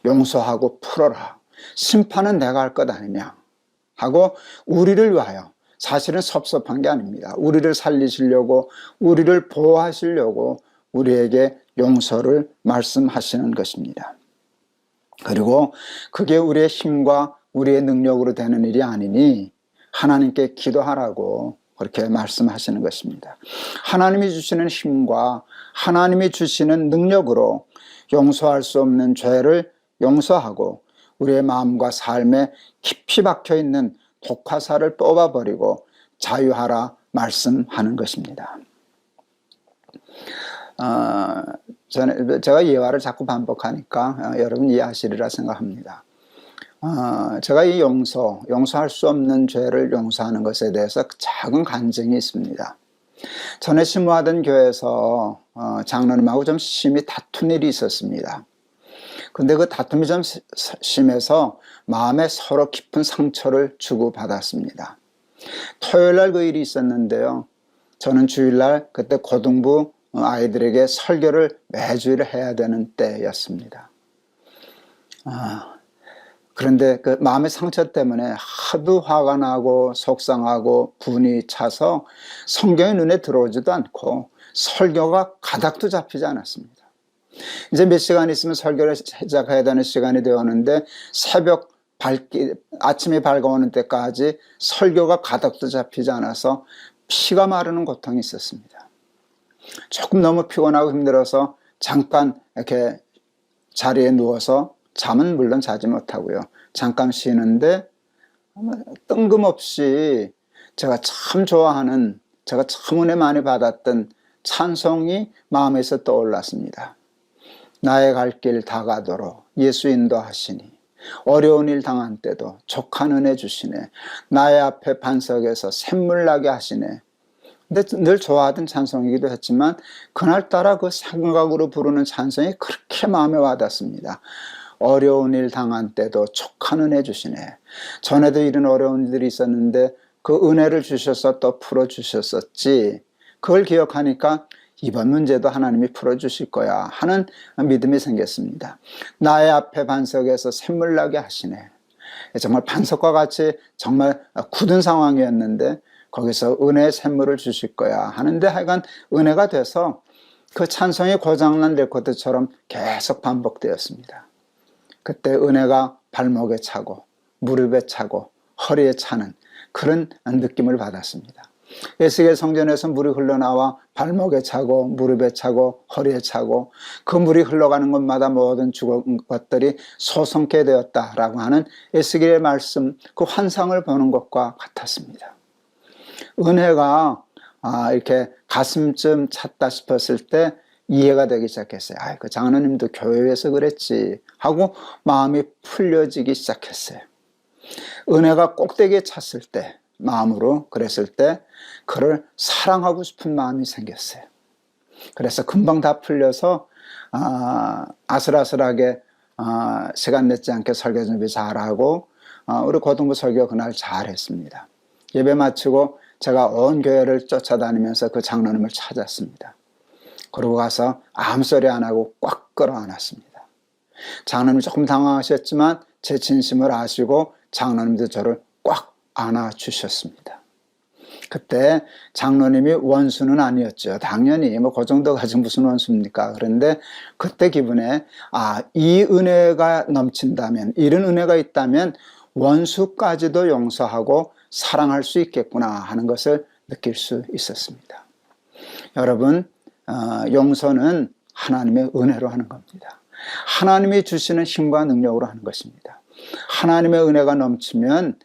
용서하고 풀어라. 심판은 내가 할 것 아니냐 하고 우리를 위하여, 사실은 섭섭한 게 아닙니다. 우리를 살리시려고, 우리를 보호하시려고 우리에게 용서를 말씀하시는 것입니다. 그리고 그게 우리의 힘과 우리의 능력으로 되는 일이 아니니 하나님께 기도하라고 그렇게 말씀하시는 것입니다. 하나님이 주시는 힘과 하나님이 주시는 능력으로 용서할 수 없는 죄를 용서하고 우리의 마음과 삶에 깊이 박혀있는 독화살을 뽑아버리고 자유하라 말씀하는 것입니다. 제가 예화를 자꾸 반복하니까 여러분 이해하시리라 생각합니다. 제가 이 용서할 수 없는 죄를 용서하는 것에 대해서 작은 간증이 있습니다. 전에 심호하던 교회에서 장로님하고 좀 심히 다툰 일이 있었습니다. 근데 그 다툼이 좀 심해서 마음에 서로 깊은 상처를 주고받았습니다. 토요일날 그 일이 있었는데요. 저는 주일날 그때 고등부 아이들에게 설교를 매주일 해야 되는 때였습니다. 그런데 그 마음의 상처 때문에 하도 화가 나고 속상하고 분이 차서 성경이 눈에 들어오지도 않고 설교가 가닥도 잡히지 않았습니다. 이제 몇 시간 있으면 설교를 시작해야 되는 시간이 되었는데 아침이 밝아오는 때까지 설교가 가닥도 잡히지 않아서 피가 마르는 고통이 있었습니다. 조금 너무 피곤하고 힘들어서 잠깐 이렇게 자리에 누워서, 잠은 물론 자지 못하고요, 잠깐 쉬는데 뜬금없이 제가 참 좋아하는, 제가 참 은혜 많이 받았던 찬송이 마음에서 떠올랐습니다. 나의 갈 길 다 가도록 예수 인도하시니, 어려운 일 당한 때도 족한 은혜 주시네, 나의 앞에 반석에서 샘물 나게 하시네. 근데 늘 좋아하던 찬송이기도 했지만 그날따라 그 생각으로 부르는 찬송이 그렇게 마음에 와닿습니다. 어려운 일 당한 때도 족한 은혜 주시네. 전에도 이런 어려운 일들이 있었는데 그 은혜를 주셔서 또 풀어주셨었지. 그걸 기억하니까 이번 문제도 하나님이 풀어주실 거야 하는 믿음이 생겼습니다. 나의 앞에 반석에서 샘물 나게 하시네. 정말 반석과 같이 정말 굳은 상황이었는데 거기서 은혜의 샘물을 주실 거야 하는데, 하여간 은혜가 돼서 그 찬송이 고장난 레코드처럼 계속 반복되었습니다. 그때 은혜가 발목에 차고 무릎에 차고 허리에 차는 그런 느낌을 받았습니다. 에스겔 성전에서 물이 흘러나와 발목에 차고 무릎에 차고 허리에 차고 그 물이 흘러가는 곳마다 모든 죽은 것들이 소성케 되었다라고 하는 에스겔의 말씀, 그 환상을 보는 것과 같았습니다. 은혜가 이렇게 가슴쯤 찼다 싶었을 때 이해가 되기 시작했어요. 그 장로님도 교회에서 그랬지 하고 마음이 풀려지기 시작했어요. 은혜가 꼭대기에 찼을 때, 마음으로 그랬을 때 그를 사랑하고 싶은 마음이 생겼어요. 그래서 금방 다 풀려서 아슬아슬하게 시간 늦지 않게 설교 준비 잘하고 우리 고등부 설교 그날 잘했습니다. 예배 마치고 제가 온 교회를 쫓아다니면서 그 장로님을 찾았습니다. 그러고 가서 아무 소리 안 하고 꽉 끌어안았습니다. 장로님이 조금 당황하셨지만 제 진심을 아시고 장로님도 저를 꽉 안아주셨습니다. 그때 장로님이 원수는 아니었죠. 당연히 그 정도 가지고 무슨 원수입니까? 그런데 그때 기분에 이 은혜가 넘친다면, 이런 은혜가 있다면 원수까지도 용서하고 사랑할 수 있겠구나 하는 것을 느낄 수 있었습니다. 여러분, 용서는 하나님의 은혜로 하는 겁니다. 하나님이 주시는 힘과 능력으로 하는 것입니다. 하나님의 은혜가 넘치면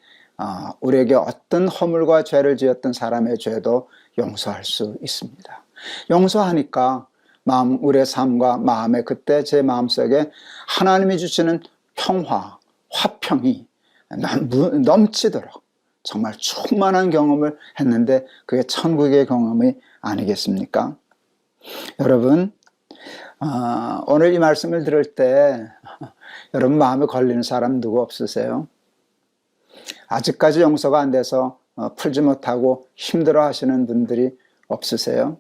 우리에게 어떤 허물과 죄를 지었던 사람의 죄도 용서할 수 있습니다. 용서하니까 우리의 삶과 마음에, 그때 제 마음속에 하나님이 주시는 평화, 화평이 넘치도록 정말 충만한 경험을 했는데, 그게 천국의 경험이 아니겠습니까? 여러분, 오늘 이 말씀을 들을 때 여러분 마음에 걸리는 사람 누구 없으세요? 아직까지 용서가 안 돼서 풀지 못하고 힘들어 하시는 분들이 없으세요?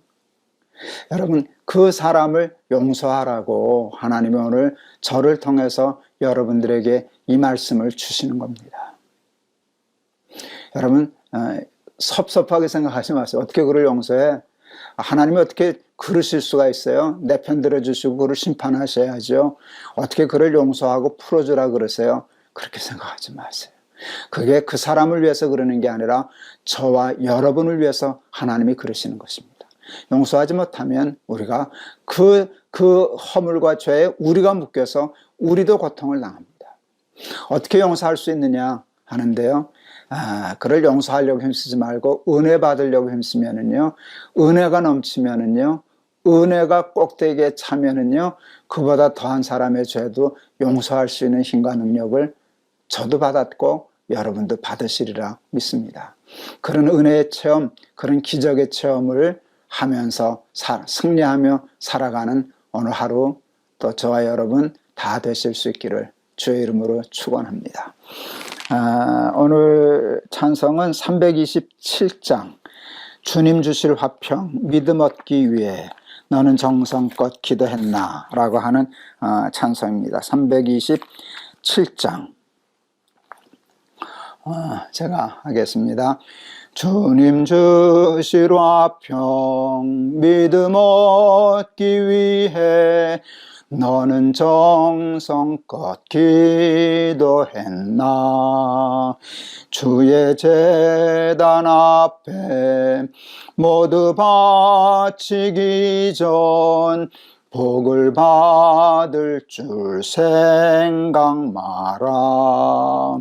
여러분, 그 사람을 용서하라고 하나님이 오늘 저를 통해서 여러분들에게 이 말씀을 주시는 겁니다. 여러분, 섭섭하게 생각하지 마세요. 어떻게 그를 용서해? 하나님이 어떻게 그러실 수가 있어요? 내 편 들어주시고 그를 심판하셔야죠. 어떻게 그를 용서하고 풀어주라 그러세요? 그렇게 생각하지 마세요. 그게 그 사람을 위해서 그러는 게 아니라 저와 여러분을 위해서 하나님이 그러시는 것입니다. 용서하지 못하면 우리가 그 허물과 죄에 우리가 묶여서 우리도 고통을 당합니다. 어떻게 용서할 수 있느냐 하는데요, 그를 용서하려고 힘쓰지 말고 은혜 받으려고 힘쓰면은요, 은혜가 넘치면은요, 은혜가 꼭대기에 차면은요, 그보다 더한 사람의 죄도 용서할 수 있는 힘과 능력을 저도 받았고 여러분도 받으시리라 믿습니다. 그런 은혜의 체험, 그런 기적의 체험을 하면서 승리하며 살아가는 오늘 하루, 또 저와 여러분 다 되실 수 있기를 주의 이름으로 축원합니다. 오늘 찬송은 327장, 주님 주실 화평 믿음 얻기 위해 너는 정성껏 기도했나 라고 하는 찬송입니다. 327장 제가 하겠습니다. 주님 주실 화평 믿음 얻기 위해 너는 정성껏 기도했나. 주의 제단 앞에 모두 바치기 전 복을 받을 줄 생각 마라.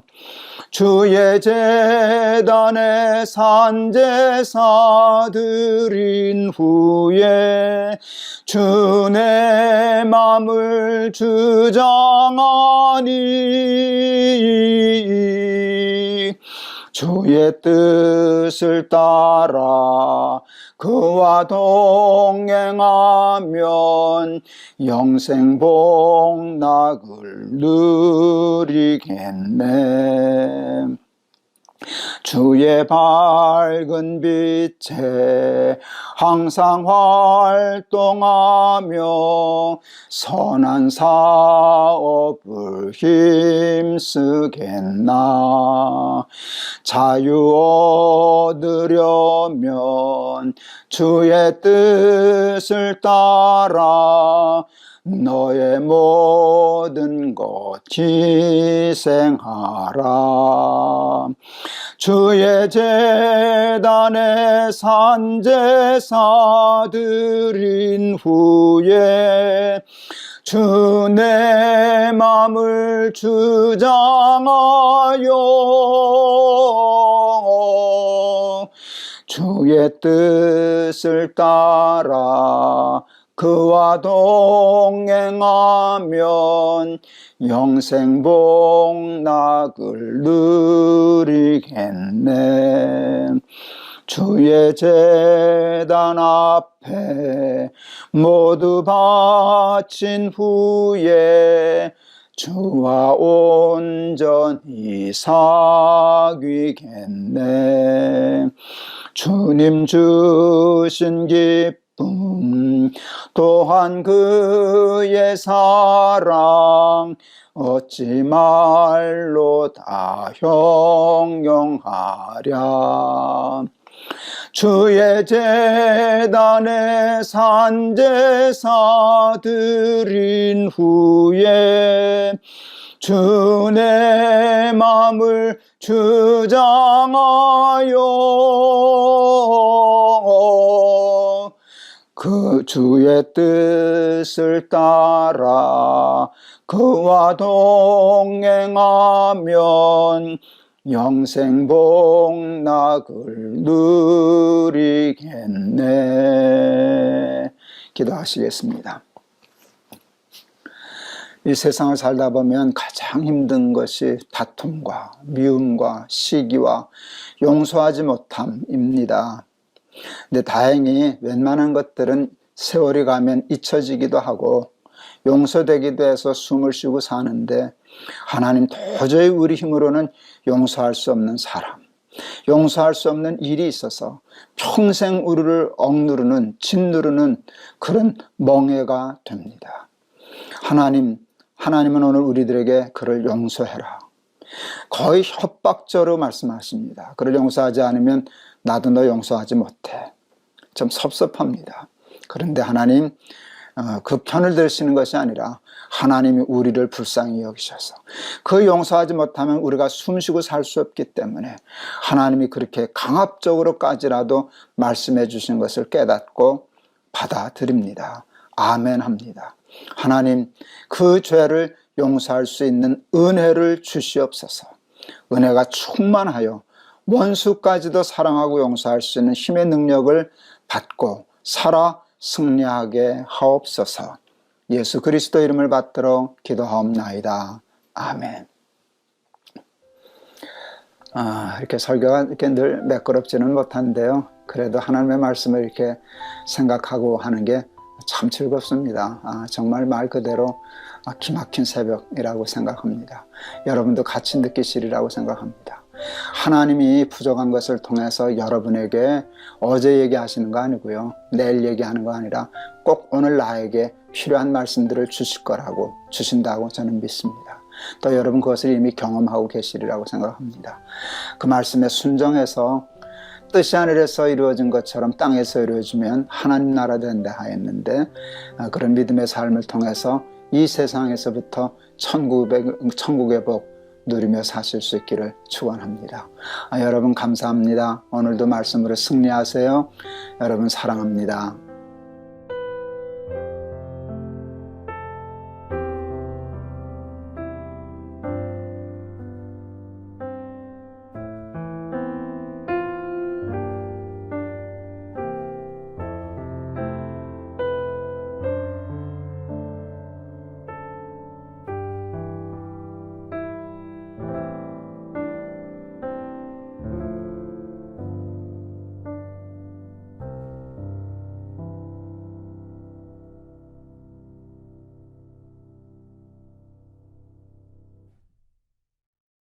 주의 제단에 산제사 드린 후에 주 내 맘을 주장하니 주의 뜻을 따라 그와 동행하면 영생 복락을 누리겠네. 주의 밝은 빛에 항상 활동하며 선한 사업을 힘쓰겠나. 자유 얻으려면 주의 뜻을 따라 너의 모든 것 희생하라. 주의 제단에 산제사 드린 후에 주 내 맘을 주장하여 주의 뜻을 따라 그와 동행하면 영생 복락을 누리겠네. 주의 제단 앞에 모두 바친 후에 주와 온전히 사귀겠네. 주님 주신 기쁨 또한 그의 사랑 어찌 말로 다 형용하랴. 주의 제단에 산제사 드린 후에 주 내 맘을 주장하여 그 주의 뜻을 따라 그와 동행하면 영생 복락을 누리겠네. 기도하시겠습니다. 이 세상을 살다 보면 가장 힘든 것이 다툼과 미움과 시기와 용서하지 못함입니다. 근데 다행히 웬만한 것들은 세월이 가면 잊혀지기도 하고 용서되기도 해서 숨을 쉬고 사는데, 하나님 도저히 우리 힘으로는 용서할 수 없는 사람, 용서할 수 없는 일이 있어서 평생 우리를 억누르는, 짓누르는 그런 멍해가 됩니다. 하나님은 오늘 우리들에게 그를 용서해라, 거의 협박조로 말씀하십니다. 그를 용서하지 않으면 나도 너 용서하지 못해. 좀 섭섭합니다. 그런데 하나님 그 편을 들으시는 것이 아니라 하나님이 우리를 불쌍히 여기셔서 그 용서하지 못하면 우리가 숨쉬고 살 수 없기 때문에 하나님이 그렇게 강압적으로까지라도 말씀해 주신 것을 깨닫고 받아들입니다. 아멘 합니다. 하나님, 그 죄를 용서할 수 있는 은혜를 주시옵소서. 은혜가 충만하여 원수까지도 사랑하고 용서할 수 있는 힘의 능력을 받고 살아 승리하게 하옵소서. 예수 그리스도 이름을 받들어 기도하옵나이다. 아멘. 이렇게 설교가 이렇게 늘 매끄럽지는 못한데요. 그래도 하나님의 말씀을 이렇게 생각하고 하는 게 참 즐겁습니다. 정말 말 그대로 기막힌 새벽이라고 생각합니다. 여러분도 같이 느끼시리라고 생각합니다. 하나님이 부족한 것을 통해서 여러분에게 어제 얘기하시는 거 아니고요, 내일 얘기하는 거 아니라 꼭 오늘 나에게 필요한 말씀들을 주신다고 저는 믿습니다. 또 여러분 그것을 이미 경험하고 계시리라고 생각합니다. 그 말씀에 순종해서 뜻이 하늘에서 이루어진 것처럼 땅에서 이루어지면 하나님 나라 된다 하였는데, 그런 믿음의 삶을 통해서 이 세상에서부터 천국의 복 누리며 사실 수 있기를 축원합니다. 여러분 감사합니다. 오늘도 말씀으로 승리하세요. 여러분 사랑합니다.